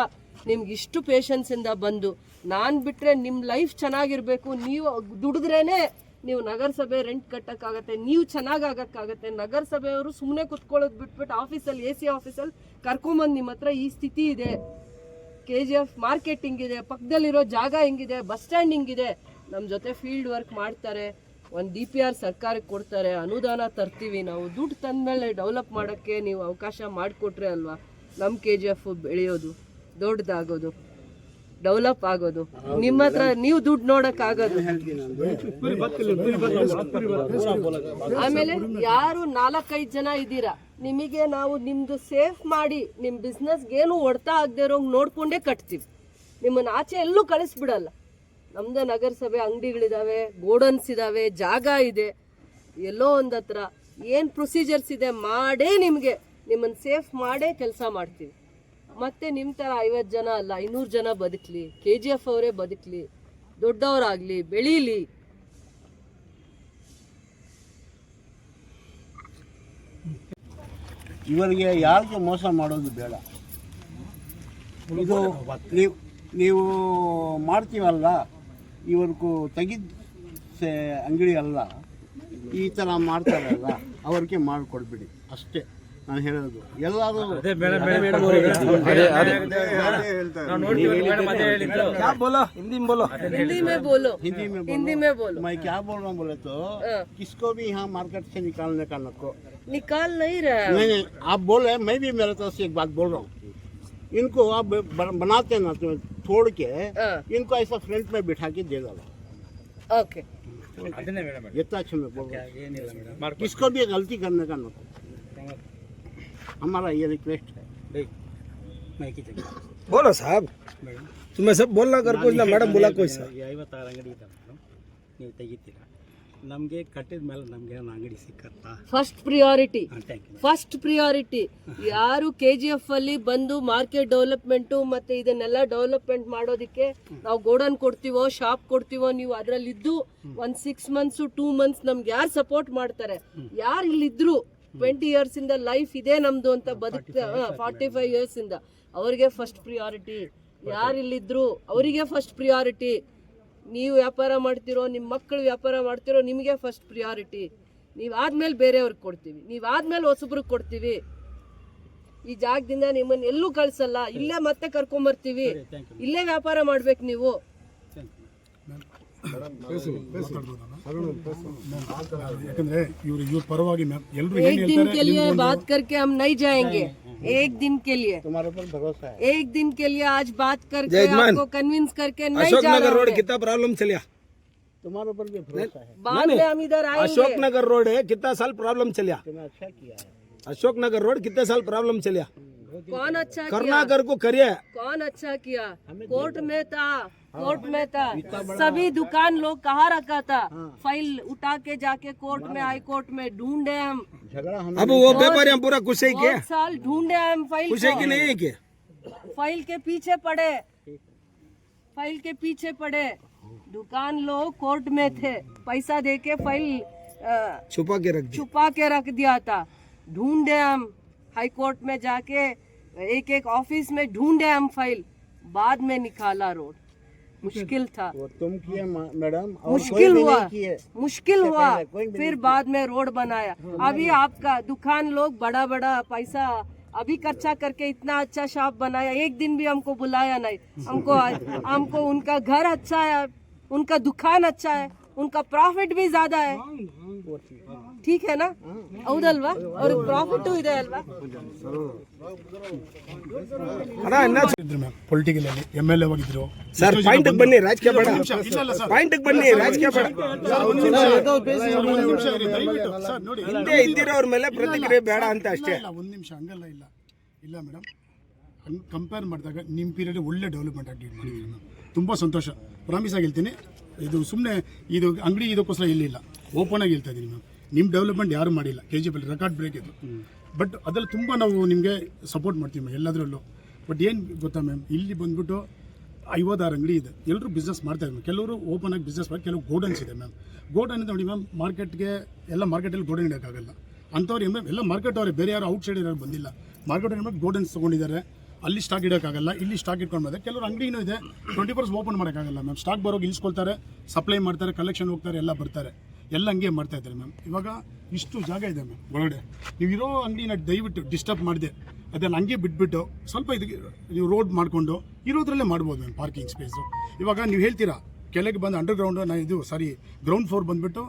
ನಿಮ್ಗೆ ಇಷ್ಟು ಪೇಷನ್ಸಿಂದ ಬಂದು ನಾನು ಬಿಟ್ಟರೆ ನಿಮ್ಮ ಲೈಫ್ ಚೆನ್ನಾಗಿರಬೇಕು, ನೀವು ದುಡಿದ್ರೇ ನೀವು ನಗರಸಭೆ ರೆಂಟ್ ಕಟ್ಟೋಕ್ಕಾಗತ್ತೆ, ನೀವು ಚೆನ್ನಾಗಿ ಆಗೋಕ್ಕಾಗತ್ತೆ. ನಗರಸಭೆಯವರು ಸುಮ್ಮನೆ ಕುತ್ಕೊಳ್ಳೋದು ಬಿಟ್ಬಿಟ್ಟು ಆಫೀಸಲ್ಲಿ AC ಆಫೀಸಲ್ಲಿ ಕರ್ಕೊಂಬಂದು ನಿಮ್ಮ ಹತ್ರ ಈ ಸ್ಥಿತಿ ಇದೆ, KGF ಮಾರ್ಕೆಟ್ ಹಿಂಗಿದೆ, ಪಕ್ಕದಲ್ಲಿರೋ ಜಾಗ ಹಿಂಗಿದೆ, ಬಸ್ ಸ್ಟ್ಯಾಂಡ್ ಹಿಂಗಿದೆ, ನಮ್ಮ ಜೊತೆ ಫೀಲ್ಡ್ ವರ್ಕ್ ಮಾಡ್ತಾರೆ, ಒಂದು DPR ಸರ್ಕಾರಕ್ಕೆ ಕೊಡ್ತಾರೆ, ಅನುದಾನ ತರ್ತೀವಿ ನಾವು, ದುಡ್ಡು ತಂದಮೇಲೆ ಡೆವಲಪ್ ಮಾಡೋಕ್ಕೆ ನೀವು ಅವಕಾಶ ಮಾಡಿಕೊಟ್ರೆ ಅಲ್ವಾ ನಮ್ಮ KGF ಬೆಳೆಯೋದು, ದೊಡ್ಡದಾಗೋದು, ಡೆವಲಪ್ ಆಗೋದು. ನಿಮ್ಮ ಹತ್ರ ನೀವು ದುಡ್ಡು ನೋಡೋಕ್ಕಾಗೋದು. ಆಮೇಲೆ ಯಾರು 4-5 ಜನ ಇದ್ದೀರಾ, ನಿಮಗೆ ನಾವು ನಿಮ್ಮದು ಸೇಫ್ ಮಾಡಿ ನಿಮ್ಮ ಬಿಸ್ನೆಸ್ಗೆ ಏನು ಹೊಡ್ತಾ ಆಗದೆ ಇರೋಂಗೆ ನೋಡಿಕೊಂಡೇ ಕಟ್ತೀವಿ. ನಿಮ್ಮನ್ನು ಆಚೆ ಎಲ್ಲೂ ಕಳಿಸ್ಬಿಡಲ್ಲ. ನಮ್ಮದೇ ನಗರಸಭೆ ಅಂಗಡಿಗಳಿದ್ದಾವೆ, ಗೋಡನ್ಸ್ ಇದ್ದಾವೆ, ಜಾಗ ಇದೆ, ಎಲ್ಲೋ ಒಂದು ಹತ್ರ ಏನು ಪ್ರೊಸೀಜರ್ಸ್ ಇದೆ ಮಾಡೇ ನಿಮ್ಮನ್ನು ಸೇಫ್ ಮಾಡೇ ಕೆಲಸ ಮಾಡ್ತೀವಿ. ಮತ್ತು ನಿಮ್ಮ ಥರ 50 ಜನ ಅಲ್ಲ 500 ಜನ ಬದುಕಲಿ, KGF ಅವರೇ ಬದುಕಲಿ, ದೊಡ್ಡವರಾಗಲಿ, ಬೆಳೀಲಿ. ಇವರಿಗೆ ಯಾರಿಗೂ ಮೋಸ ಮಾಡೋದು ಬೇಡ. ಇದು ನೀವು ಮಾಡ್ತೀವಲ್ಲ, ಇವ್ರಿಗೂ ತೆಗಿದ ಅಂಗಡಿ ಅಲ್ಲ, ಈ ಥರ ಮಾಡ್ತಾರಲ್ಲ ಅವ್ರಿಗೆ ಮಾಡಿಕೊಡ್ಬಿಡಿ ಅಷ್ಟೇ ನಾನು ಹೇಳೋದು. ಎಲ್ಲರೂ हिंदी में बोलो. मैं क्या बोल रहा हूँ बोले तो किसको भी यहाँ मार्केट से निकालने का नको निकाल नहीं रहा. नहीं, आप बोले, मैं भी मेरे तरफ से एक बात बोल रहा हूँ. इनको आप बनाते ना तो छोड़ के इनको ऐसा फ्रंट में बिठा के दे दो. ओके, इतना अच्छा मैं बोल रहा हूँ. किसको भी गलती करने का नको, हमारा ये रिक्वेस्ट है. बोलो साहब, तुम्हें सब बोलना कर कुछ ना मैडम बोला कोई सा 56 ಅಂಗಡಿ ಇದೆ ಮೇಡಮ್, ನೀವು ತೆಗಿತೀರಾ, ನಮಗೆ ಕಟ್ಟಿದ ಮೇಲೆ ನಮಗೆ ಅಂಗಡಿ ಸಿಕ್ಕತ್ತಾ? First priority, thank you. First priority. ಯಾರು KGF ಅಲ್ಲಿ ಬಂದು ಮಾರ್ಕೆಟ್ ಡೆವಲಪ್ಮೆಂಟು ಮತ್ತು ಇದನ್ನೆಲ್ಲ ಡೆವಲಪ್ಮೆಂಟ್ ಮಾಡೋದಕ್ಕೆ ನಾವು ಗೋಡನ್ ಕೊಡ್ತೀವೋ, ಶಾಪ್ ಕೊಡ್ತೀವೋ, ನೀವು ಅದರಲ್ಲಿದ್ದು ಒಂದು 6 months 2 months ನಮ್ಗೆ ಯಾರು ಸಪೋರ್ಟ್ ಮಾಡ್ತಾರೆ, ಯಾರು ಇಲ್ಲಿದ್ರು 20 years ಇಂದ ಲೈಫ್ ಇದೆ ನಮ್ದು ಅಂತ ಬದುಕ್ತಾ 45 years ಇಂದ ಅವರಿಗೆ ಫಸ್ಟ್ ಪ್ರಿಯಾರಿಟಿ. ಯಾರು ಇಲ್ಲಿದ್ರು ಅವರಿಗೆ ಫಸ್ಟ್ ಪ್ರಿಯಾರಿಟಿ. ನೀವು ವ್ಯಾಪಾರ ಮಾಡ್ತಿರೋ, ನಿಮ್ಮ ಮಕ್ಕಳು ವ್ಯಾಪಾರ ಮಾಡ್ತಿರೋ, ನಿಮಗೆ ಫಸ್ಟ್ ಪ್ರಿಯಾರಿಟಿ. ನೀವಾದ್ಮೇಲೆ ಬೇರೆಯವ್ರಿಗೆ ಕೊಡ್ತೀವಿ, ನೀವಾದ್ಮೇಲೆ ಹೊಸಬ್ರಿಗೆ ಕೊಡ್ತೀವಿ. ಈ ಜಾಗದಿಂದ ನಿಮ್ಮನ್ನು ಎಲ್ಲೂ ಕಳ್ಸಲ್ಲ, ಇಲ್ಲೇ ಮತ್ತೆ ಕರ್ಕೊಂಬರ್ತೀವಿ, ಇಲ್ಲೇ ವ್ಯಾಪಾರ ಮಾಡ್ಬೇಕು ನೀವು. ಯಾಕಂದ್ರೆ ಇವ್ರ ಪರವಾಗಿ ಎಲ್ಲರೂ एक दिन के लिए बात करके हम नहीं जाएंगे. एक दिन के लिए, तुम्हारे ऊपर भरोसा है. एक दिन के लिए आज बात करके आपको कन्विंस करके नहीं अशोक जा नगर रोड रहे. कितना प्रॉब्लम चलिया? तुम्हारे ऊपर भी भरोसा है. बाद में हम इधर आएंगे. अशोक नगर रोड है, कितना साल प्रॉब्लम चलिया? तुमने अच्छा किया है. अशोक नगर रोड कितने साल प्रॉब्लम चलिया? कौन अच्छा किया? करनागर को करिए. कौन अच्छा किया? कोर्ट में था, कोर्ट में था. सभी दुकान लोग कहाँ रखा था? फाइल उठा के जाके कोर्ट में, हाई कोर्ट में ढूंढे हम. झगड़ा हम अब वो व्यापारी हम पूरा खुश है क्या? बहुत साल ढूंढे हम फाइल खुश है कि नहीं है क्या? फाइल के पीछे पड़े, फाइल के पीछे पड़े. दुकान लोग कोर्ट में थे, पैसा दे के फाइल छुपा के रख दिया था. ढूंढे हम हाई कोर्ट में जाके, एक ऑफिस में ढूंढे हम फाइल, बाद में निकाला रोड. मुश्किल था, वो तुम किए मैडम, और मुश्किल कोई भी हुआ, नहीं किए. मुश्किल हुआ. कोई भी फिर बाद में रोड बनाया. अभी आपका दुकान लोग बड़ा बड़ा पैसा अभी खर्चा करके इतना अच्छा शॉप बनाया, एक दिन भी हमको बुलाया नहीं. हमको उनका घर अच्छा है, उनका दुकान अच्छा है, उनका प्रॉफिट भी ज्यादा है. ठीक है ना? ಹೌದಲ್ವಾ? ಅವ್ರಿಗೆ ಪ್ರಾಫಿಟ್ ಇದೆ ಅಲ್ವಾ? ಪೊಲಿಟಿಕಲ್ ಅಲ್ಲಿ MLA ಆಗಿದ್ರು ಸರ್ ಪಾಯಿಂಟ್ ಬನ್ನಿ, ರಾಜಕೀಯ ಬೇಡ. ಪಾಯಿಂಟ್ ಬನ್ನಿ, ರಾಜಕೀಯ ಬೇಡ. ಹಿಂದೆ ಇದ್ದಿರೋರ ಮೇಲೆ ಪ್ರತಿಕ್ರಿಯೆ ಬೇಡ ಅಂತ ಅಷ್ಟೇ. ಒಂದು ನಿಮಿಷ, ಹಂಗಲ್ಲ. ಇಲ್ಲ ಮೇಡಮ್, ಕಂಪೇರ್ ಮಾಡಿದಾಗ ನಿಮ್ಮ ಪೀರಿಯಡ್ ಒಳ್ಳೆ ಡೆವಲಪ್ಮೆಂಟ್ ಆಗಿ ಮಾಡಿದ್ವಿ. ತುಂಬ ಸಂತೋಷ. ಪ್ರಾಮಿಸ್ ಆಗಿ ಹೇಳ್ತೀನಿ, ಇದು ಸುಮ್ಮನೆ ಇದು ಅಂಗಡಿ ಇದಕ್ಕೋಸ್ಕರ ಇಲ್ಲಿಲ್ಲ, ಓಪನ್ ಆಗಿ ಹೇಳ್ತಾ ಇದ್ದೀನಿ ಮ್ಯಾಮ್. ನಿಮ್ಮ ಡೆವಲಪ್ಮೆಂಟ್ ಯಾರು ಮಾಡಿಲ್ಲ, KGF ರೆಕಾರ್ಡ್ ಬ್ರೇಕ್ ಇದು. ಬಟ್ ಅದ್ರಲ್ಲಿ ತುಂಬ ನಾವು ನಿಮಗೆ ಸಪೋರ್ಟ್ ಮಾಡ್ತೀವಿ ಮ್ಯಾಮ್ ಎಲ್ಲದರಲ್ಲೂ. ಬಟ್ ಏನು ಗೊತ್ತಾ ಮ್ಯಾಮ್, ಇಲ್ಲಿ ಬಂದ್ಬಿಟ್ಟು 56 ಅಂಗಡಿ ಇದೆ, ಎಲ್ಲರೂ ಬಿಸ್ನೆಸ್ ಮಾಡ್ತಾ ಇದ್ದಾರೆ. ಕೆಲವರು ಓಪನ್ ಆಗಿ ಬಿಸ್ನೆಸ್ ಮಾಡಿ, ಕೆಲವು ಗೋಡನ್ಸ್ ಇದೆ ಮ್ಯಾಮ್. ಗೋಡನ್ ಅಂತ ನೋಡಿ ಮ್ಯಾಮ್, ಮಾರ್ಕೆಟ್ಗೆ ಎಲ್ಲ ಮಾರ್ಕೆಟಲ್ಲಿ ಗೋಡನ್ ಇಡೋಕ್ಕಾಗಲ್ಲ ಅಂಥವ್ರು ಮ್ಯಾಮ್. ಎಲ್ಲ ಮಾರ್ಕೆಟ್ ಅವರೇ, ಬೇರೆ ಯಾರು ಔಟ್ಸೈಡ್ ಇರೋರು ಬಂದಿಲ್ಲ. ಮಾರ್ಕೆಟ್ ಮ್ಯಾಮ್ ಗೋಡನ್ಸ್ ತೊಗೊಂಡಿದ್ದಾರೆ, ಅಲ್ಲಿ ಸ್ಟಾಕ್ ಇಡೋಕ್ಕಾಗಲ್ಲ, ಇಲ್ಲಿ ಸ್ಟಾಕ್ ಇಟ್ಕೊಂಡು ಬಂದರೆ ಕೆಲವರು ಅಂಗಡಿನೂ ಇದೆ, 24 hours ಓಪನ್ ಮಾಡೋಕ್ಕಾಗಲ್ಲ ಮ್ಯಾಮ್. ಸ್ಟಾಕ್ ಬರೋಗಿ ಇಳಿಸ್ಕೊಳ್ತಾರೆ, ಸಪ್ಲೈ ಮಾಡ್ತಾರೆ, ಕಲೆಕ್ಷನ್ ಹೋಗ್ತಾರೆ, ಎಲ್ಲ ಬರ್ತಾರೆ, ಎಲ್ಲ ಹಂಗೆ ಮಾಡ್ತಾ ಇದ್ದಾರೆ ಮ್ಯಾಮ್. ಇವಾಗ ಇಷ್ಟು ಜಾಗ ಇದೆ ಮ್ಯಾಮ್ ಒಳಗಡೆ. ನೀವು ಇರೋ ಅಂಗಡಿನ ದಯವಿಟ್ಟು ಡಿಸ್ಟರ್ಬ್ ಮಾಡಿದೆ ಅದನ್ನು ಹಂಗೆ ಬಿಟ್ಬಿಟ್ಟು ಸ್ವಲ್ಪ ಇದಕ್ಕೆ ನೀವು ರೋಡ್ ಮಾಡಿಕೊಂಡು ಇರೋದ್ರಲ್ಲೇ ಮಾಡ್ಬೋದು ಮ್ಯಾಮ್ ಪಾರ್ಕಿಂಗ್ ಸ್ಪೇಸು. ಇವಾಗ ನೀವು ಹೇಳ್ತೀರಾ ಕೆಳಗೆ ಬಂದು ಅಂಡರ್ಗ್ರೌಂಡು, ನಾನು ಇದು ಸಾರಿ ಗ್ರೌಂಡ್ ಫ್ಲೋರ್ ಬಂದುಬಿಟ್ಟು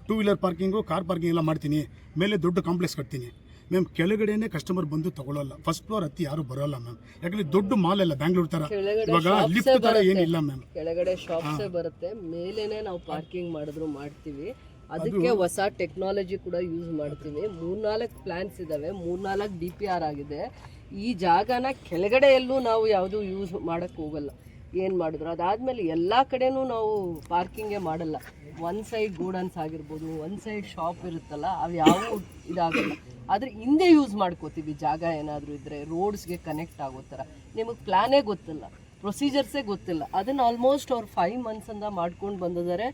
2 ವೀಲರ್ ಪಾರ್ಕಿಂಗು, ಕಾರ್ ಪಾರ್ಕಿಂಗ್ ಎಲ್ಲ ಮಾಡ್ತೀನಿ, ಮೇಲೆ ದೊಡ್ಡ ಕಾಂಪ್ಲೆಕ್ಸ್ ಕಟ್ತೀನಿ ಮ್ಯಾಮ್. ಕೆಳಗಡೆನೇ ಕಸ್ಟಮರ್ ಬಂದು ತಗೊಳ್ಳಲ್ಲ, ಫಸ್ಟ್ ಫ್ಲೋರ್ ಹತ್ತಿ ಯಾರು ಬರೋಲ್ಲ ಮ್ಯಾಮ್. ಯಾಕಂದರೆ ದೊಡ್ಡ ಮಾಲ್ ಅಲ್ಲ ಬ್ಯಾಂಗ್ಳೂರ್ ಥರ, ಇವಾಗ ಲಿಫ್ಟ್ ಥರ ಏನಿಲ್ಲ ಮ್ಯಾಮ್. ಕೆಳಗಡೆ ಶಾಪ್ಸೇ ಬರುತ್ತೆ, ಮೇಲೇನೆ ನಾವು ಪಾರ್ಕಿಂಗ್ ಮಾಡಿದ್ರು ಮಾಡ್ತೀವಿ. ಅದಕ್ಕೆ ಹೊಸ ಟೆಕ್ನಾಲಜಿ ಕೂಡ ಯೂಸ್ ಮಾಡ್ತೀವಿ. 3-4 ಪ್ಲಾನ್ಸ್ ಇದ್ದಾವೆ, 3-4 DPR ಆಗಿದೆ. ಈ ಜಾಗನ ಕೆಳಗಡೆ ಎಲ್ಲೂ ನಾವು ಯಾವುದು ಯೂಸ್ ಮಾಡೋಕ್ಕೆ ಹೋಗಲ್ಲ. ಏನು ಮಾಡಿದ್ರು ಅದಾದಮೇಲೆ ಎಲ್ಲ ಕಡೆನೂ ನಾವು ಪಾರ್ಕಿಂಗೇ ಮಾಡಲ್ಲ. ಒನ್ ಸೈಡ್ ಗೋಡನ್ಸ್ ಆಗಿರ್ಬೋದು, ಒನ್ ಸೈಡ್ ಶಾಪ್ ಇರುತ್ತಲ್ಲ, ಅವು ಯಾವ ಇದಾಗಲ್ಲ. ಆದರೆ ಹಿಂದೆ ಯೂಸ್ ಮಾಡ್ಕೋತೀವಿ ಜಾಗ ಏನಾದರೂ ಇದ್ದರೆ, ರೋಡ್ಸ್ಗೆ ಕನೆಕ್ಟ್ ಆಗೋ ಥರ. ನಿಮಗೆ ಪ್ಲ್ಯಾನೇ ಗೊತ್ತಿಲ್ಲ, ಪ್ರೊಸೀಜರ್ಸೇ ಗೊತ್ತಿಲ್ಲ. ಅದನ್ನು ಆಲ್ಮೋಸ್ಟ್ ಅವ್ರು 5 months ಮಾಡ್ಕೊಂಡು ಬಂದಿದ್ದಾರೆ.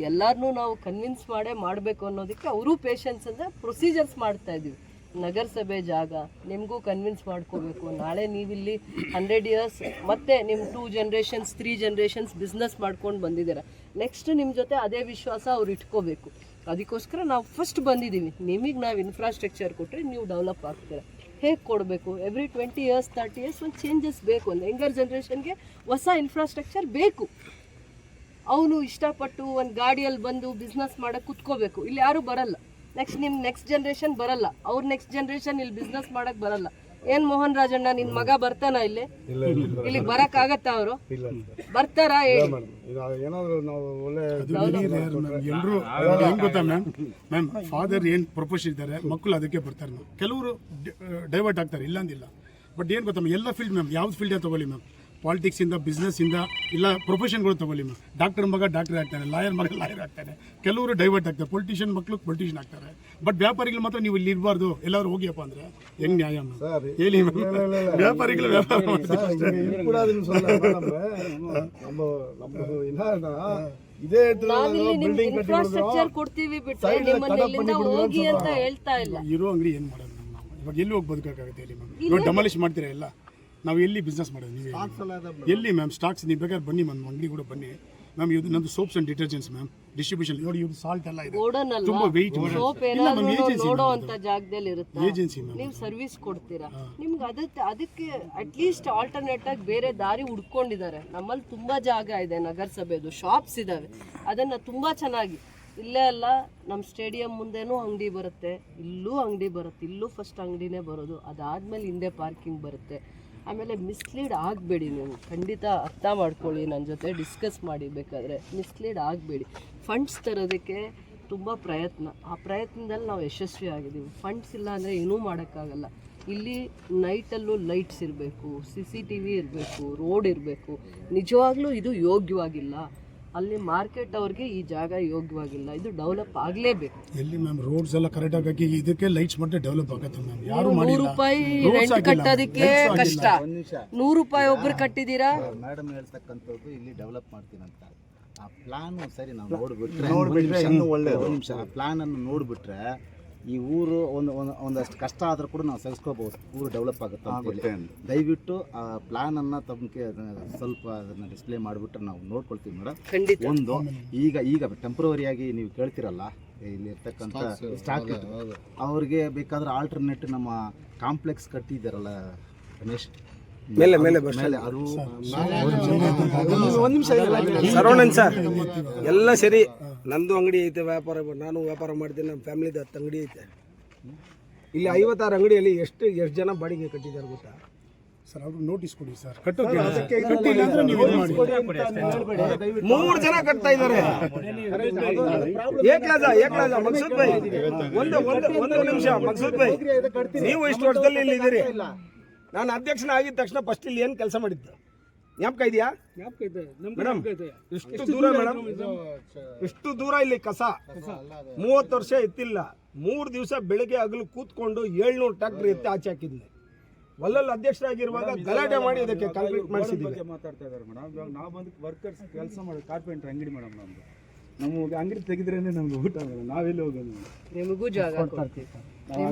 ಎಲ್ಲರನ್ನೂ ನಾವು ಕನ್ವಿನ್ಸ್ ಮಾಡೇ ಮಾಡಬೇಕು ಅನ್ನೋದಕ್ಕೆ ಅವರು ಪೇಷನ್ಸ್ ಅಂದರೆ ಪ್ರೊಸೀಜರ್ಸ್ ಮಾಡ್ತಾಯಿದ್ದೀವಿ. ನಗರಸಭೆ ಜಾಗ ನಿಮಗೂ ಕನ್ವಿನ್ಸ್ ಮಾಡ್ಕೋಬೇಕು. ನಾಳೆ ನೀವಿಲ್ಲಿ 100 years ಮತ್ತೆ ನಿಮ್ಮ 2 generations 3 generations ಬಿಸ್ನೆಸ್ ಮಾಡ್ಕೊಂಡು ಬಂದಿದ್ದೀರ. ನೆಕ್ಸ್ಟ್ ನಿಮ್ಮ ಜೊತೆ ಅದೇ ವಿಶ್ವಾಸ ಅವ್ರು ಇಟ್ಕೋಬೇಕು. ಅದಕ್ಕೋಸ್ಕರ ನಾವು ಫಸ್ಟ್ ಬಂದಿದ್ದೀವಿ. ನಿಮಗೆ ನಾವು ಇನ್ಫ್ರಾಸ್ಟ್ರಕ್ಚರ್ ಕೊಟ್ಟರೆ ನೀವು ಡೆವಲಪ್ ಆಗ್ತೀರ. ಹೇಗೆ ಕೊಡಬೇಕು? ಎವ್ರಿ 20 years 30 years ಒಂದು ಚೇಂಜಸ್ ಬೇಕು. ಒಂದು ಯಂಗರ್ ಜನ್ರೇಷನ್ಗೆ ಹೊಸ ಇನ್ಫ್ರಾಸ್ಟ್ರಕ್ಚರ್ ಬೇಕು. ಅವನು ಇಷ್ಟಪಟ್ಟು ಒಂದು ಗಾಡಿಯಲ್ಲಿ ಬಂದು ಬಿಸ್ನೆಸ್ ಮಾಡೋಕ್ಕೆ ಕುತ್ಕೋಬೇಕು. ಇಲ್ಲಿ ಯಾರೂ ಬರಲ್ಲ. ನೆಕ್ಸ್ಟ್ ಜನ್ರೇಷನ್ ಬರಲ್ಲ, ಅವ್ರ ನೆಕ್ಸ್ಟ್ ಜನ್ರೇಷನ್ ಇಲ್ಲಿ ಬಿಸ್ನೆಸ್ ಮಾಡಕ್ ಬರಲ್ಲ. ಏನ್ ಮೋಹನ್ ರಾಜಣ್ಣ, ನಿನ್ ಮಗ ಬರ್ತಾನ ಇಲ್ಲಿಗೆ ಬರಕ್ ಆಗತ್ತ? ಅವರು ಬರ್ತಾರಾ ಹೇಳಿ? ಎಲ್ಲರೂ ಹೆಂಗ್ ಗೊತ್ತಾ ಮ್ಯಾಮ್, ಫಾದರ್ ಏನ್ ಪ್ರಪೋಸ್ ಇದ್ದಾರೆ, ಮಕ್ಕಳು ಅದಕ್ಕೆ ಬರ್ತಾರೆ ಮ್ಯಾಮ್. ಕೆಲವರು ಡೈವರ್ಟ್ ಆಗ್ತಾರೆ, ಇಲ್ಲ ಅಂದಿಲ್ಲ. ಬಟ್ ಏನು ಗೊತ್ತಾ ಮ್ಯಾಮ್, ಎಲ್ಲ ಫೀಲ್ಡ್ ಮ್ಯಾಮ್, ಯಾವ್ದು ಫೀಲ್ಡೇ ತಗೊಳ್ಳಿ ಮ್ಯಾಮ್, ಪಾಲಿಟಿಕ್ಸಿಂದ, ಬಿಸ್ನೆಸ್ಸಿಂದ, ಇಲ್ಲ ಪ್ರೊಫೆಷನ್ಗಳು ತಗೊಳ್ಳಿ ಮ್ಯಾಮ್. ಡಾಕ್ಟರ್ ಮಗ ಡಾಕ್ಟರ್ ಆಗ್ತಾನೆ, ಲಾಯರ್ ಮಗ ಲಾಯರ್ ಆಗ್ತಾನೆ, ಕೆಲವರು ಡೈವರ್ಟ್ ಆಗ್ತಾರೆ, ಪೊಲಿಟಿಷಿಯನ್ ಮಕ್ಕಳು ಪೊಲಿಟಿಷಿಯನ್ ಆಗ್ತಾರೆ. ಬಟ್ ವ್ಯಾಪಾರಿಗಳು ಮಾತ್ರ ನೀವು ಇಲ್ಲಿ ಇರಬಾರ್ದು, ಎಲ್ಲರೂ ಹೋಗಿಯಪ್ಪ ಅಂದರೆ ಹೆಂಗ್ ನ್ಯಾಯ ಮ್ಯಾಮ್? ಹೇಳಿ ವ್ಯಾಪಾರಿಗಳು ವ್ಯಾಪಾರ ಇನ್ಫ್ರಾಸ್ಟ್ರಕ್ಚರ್ ಕೊಡ್ತೀವಿ ಬಿಟ್ರೆ ನಿಮ್ಮನ್ನ ಇಲ್ಲಿಂದ ಹೋಗಿ ಅಂತ ಹೇಳ್ತಾ ಇಲ್ಲ. ಇರೋ ಅಂಗಡಿ ಏನು ಮಾಡೋದು ಮ್ಯಾಮ್? ಇವಾಗ ಎಲ್ಲಿ ಹೋಗಿ ಬದುಕೋಕ್ಕಾಗುತ್ತೆ ಹೇಳಿ ಮ್ಯಾಮ್? ಡೆಮಾಲಿಷ್ ಮಾಡ್ತೀರಾ ಎಲ್ಲ? ನಾವು ಎಲ್ಲಿ ಬಿಸ್ನೆಸ್ ಮಾಡೋದು? ನೀವು ಎಲ್ಲಿ ಮ್ಯಾಮ್? ಸ್ಟಾಕ್ಸ್ ನೀವು ಬೇಕಾದ್ರೆ ಬನ್ನಿ ಮ್ಯಾಮ್, ಅಂಗಡಿ ಕೂಡ ಬನ್ನಿ ಮ್ಯಾಮ್. ಇದು ನಮ್ಮದು soaps and detergents ma'am, distribution ನೋಡಿ. ಇದು ಸಾಲ್ಟ್ ಎಲ್ಲ ಇದೆ, ತುಂಬಾ ವೆಯ್ಟ್. ನೋಡೋ ಅಂತ ಜಾಗದಲ್ಲಿ ಇರುತ್ತೆ, ಏಜೆನ್ಸಿ ಮ್ಯಾಮ್. ನೀವು ಸರ್ವಿಸ್ ಕೊಡ್ತೀರಾ. ನಿಮ್ಗೆ ಅದಕ್ಕೆ ಅಟ್ಲೀಸ್ಟ್ ಆಲ್ಟರ್ನೇಟ್ ಆಗಿ ಬೇರೆ ದಾರಿ ಹುಡ್ಕೊಂಡಿದ್ದಾರೆ. ನಮ್ಮಲ್ಲಿ ತುಂಬಾ ಜಾಗ ಇದೆ, ನಗರಸಭೆದು ಶಾಪ್ಸ್ ಇದಾವೆ. ಅದನ್ನ ತುಂಬಾ ಚೆನ್ನಾಗಿ ಇಲ್ಲೇ ಅಲ್ಲ, ನಮ್ಮ ಸ್ಟೇಡಿಯಂ ಮುಂದೆನೂ ಅಂಗಡಿ ಬರುತ್ತೆ, ಇಲ್ಲೂ ಅಂಗಡಿ ಬರುತ್ತೆ. ಇಲ್ಲೂ ಫಸ್ಟ್ ಅಂಗಡಿನೇ ಬರೋದು, ಅದಾದ್ಮೇಲೆ ಹಿಂದೆ ಪಾರ್ಕಿಂಗ್ ಬರುತ್ತೆ. ಆಮೇಲೆ ಮಿಸ್ಲೀಡ್ ಆಗಬೇಡಿ, ನೀವು ಖಂಡಿತ ಅರ್ಥ ಮಾಡ್ಕೊಳ್ಳಿ, ನನ್ನ ಜೊತೆ ಡಿಸ್ಕಸ್ ಮಾಡಿ. ಬೇಕಾದರೆ ಮಿಸ್ಲೀಡ್ ಆಗಬೇಡಿ. ಫಂಡ್ಸ್ ತರೋದಕ್ಕೆ ತುಂಬ ಪ್ರಯತ್ನ, ಆ ಪ್ರಯತ್ನದಲ್ಲಿ ನಾವು ಯಶಸ್ವಿ ಆಗಿದ್ದೀವಿ. ಫಂಡ್ಸ್ ಇಲ್ಲ ಅಂದರೆ ಏನೂ ಮಾಡೋಕ್ಕಾಗಲ್ಲ. ಇಲ್ಲಿ ನೈಟಲ್ಲೂ ಲೈಟ್ಸ್ ಇರಬೇಕು, CCTV ಇರಬೇಕು, ರೋಡ್ ಇರಬೇಕು. ನಿಜವಾಗ್ಲೂ ಇದು ಯೋಗ್ಯವಾಗಿಲ್ಲ. ಅಲ್ಲಿ ಮಾರ್ಕೆಟ್ ಅವ್ರಿಗೆ ಈ ಜಾಗ ಯೋಗ್ಯವಾಗಿಲ್ಲ. ಇದು ಡೆವಲಪ್ ಆಗಲೇಬೇಕು. ಎಲ್ಲಿ ಮ್ಯಾಮ್ ರೋಡ್ಸ್ ಎಲ್ಲ ಕರೆಕ್ಟ್ ಆಗಿ ಇದಕ್ಕೆ ಲೈಟ್ಸ್ ಮತ್ತೆ ಡೆವಲಪ್ ಆಗುತ್ತೆ ಮ್ಯಾಮ್. ಯಾರು ₹100 ರೆಂಟ್ ಕಟ್ಟೋದಕ್ಕೆ ಕಷ್ಟ. ₹100 ಒಬ್ರು ಕಟ್ಟಿದ್ದೀರಾ? ಮೇಡಮ್ ಹೇಳ್ತಕ್ಕಂಥದ್ದು ಇಲ್ಲಿ ಡೆವಲಪ್ ಮಾಡ್ತೀನಂತ ಆ ಪ್ಲಾನ್ ಸರಿ ನಾವು ನೋಡ್ಬಿಟ್ರೆ ನಿಮಿಷ ಆ ಪ್ಲಾನ್ ಅನ್ನು ನೋಡ್ಬಿಟ್ರೆ ಈ ಊರು ಒಂದಷ್ಟು ಕಷ್ಟ ಆದರೂ ಕೂಡ ನಾವು ಸಹಿಸ್ಕೋಬಹುದು, ಊರು ಡೆವಲಪ್ ಆಗುತ್ತೆ ಅಂತ. ದಯವಿಟ್ಟು ಆ ಪ್ಲಾನ್ ಅನ್ನ ತಮಗೆ ಸ್ವಲ್ಪ ಅದನ್ನ ಡಿಸ್ಪ್ಲೇ ಮಾಡಿಬಿಟ್ರೆ ನಾವು ನೋಡ್ಕೊಳ್ತೀವಿ ಮೇಡಮ್. ಒಂದು ಈಗ ಟೆಂಪ್ರವರಿಯಾಗಿ ನೀವು ಕೇಳ್ತಿರಲ್ಲ, ಇಲ್ಲಿ ಇರ್ತಕ್ಕಂಥ ಸ್ಟಾಕ್ ಅವ್ರಿಗೆ ಬೇಕಾದ್ರೆ ಆಲ್ಟರ್ನೇಟ್ ನಮ್ಮ ಕಾಂಪ್ಲೆಕ್ಸ್ ಕಟ್ಟಿದ್ದಾರಲ್ಲ ರಮೇಶ್, ಮೇಲೆ ಅದು ಸರವಣನ್ ಸರ್ ಎಲ್ಲ ಸರಿ. ನಂದು ಅಂಗಡಿ ಐತೆ, ನಾನು ವ್ಯಾಪಾರ ಮಾಡ್ತೀನಿ, ನಮ್ಮ ಫ್ಯಾಮಿಲಿದು 10 ಅಂಗಡಿ ಐತೆ. ಇಲ್ಲಿ 56 ಅಂಗಡಿಯಲ್ಲಿ ಎಷ್ಟು ಜನ ಬಾಡಿಗೆ ಕಟ್ಟಿದ್ದಾರೆ ಗೊತ್ತಾ ಸರ್? ಅವ್ರಿಗೆ ನೋಟಿಸ್ ಕೊಡಿ ಸರ್, ಕಟ್ಟೋಕೆ. 3 ಜನ ಕಟ್ತಾ ಇದ್ದಾರೆ. ಏಕ್ಲಾಜ ಮಕ್ಸೂದ್ ಭಾಯ್, ಒಂದು ನಿಮಿಷ ಮಕ್ಸೂದ್ ಭಾಯ್, ನೀವು ಇಷ್ಟು ವರ್ಷದಲ್ಲಿ ಇಲ್ಲಿ ಇದ್ದೀರಿ. ನಾನು ಅಧ್ಯಕ್ಷನ ಆಗಿದ ತಕ್ಷಣ ಫಸ್ಟ್ ಇಲ್ಲಿ ಏನು ಕೆಲಸ ಮಾಡಿದ್ದು? ಜ್ಞಾಪಕ ಇದೆಯಾ ಮೇಡಮ್? ಇಷ್ಟು ದೂರ ಮೇಡಮ್, ಇಷ್ಟು ದೂರ ಇಲ್ಲಿ ಕಸ 30 ವರ್ಷ ಎತ್ತಿಲ್ಲ. 3 ದಿವಸ ಬೆಳಿಗ್ಗೆ ಹಗಲು ಕೂತ್ಕೊಂಡು 700 ಟ್ರಾಕ್ಟರ್ ಎತ್ತಿ ಆಚೆ ಹಾಕಿದ್ವಿ. ಒಲ್ಲಲ್ಲಿ ಅಧ್ಯಕ್ಷರಾಗಿರುವಾಗ ಗಲಾಟೆ ಮಾಡಿ ಇದಕ್ಕೆ ಕಾಂಕ್ರೀಟ್ ಮಾಡಿಸಿದ್ದೀವಿ. ಮಾತಾಡ್ತಾ ಇದ್ದಾರೆ ಮೇಡಮ್. ಇವಾಗ ನಾವು ಬಂದು ವರ್ಕರ್ಸ್ ಕೆಲಸ ಮಾಡಿ ಕಾರ್ಪೆಂಟರ್ ಅಂಗಡಿ ಮೇಡಮ್. ನಮ್ಗೆ ಅಂಗಡಿ ತೆಗೆದ್ರೇನೆ ನಮ್ಗೆ ಊಟ ಮೇಡಮ್. ನಾವೆಲ್ಲಿ ಹೋಗೋದು? ನಿಮಗೂ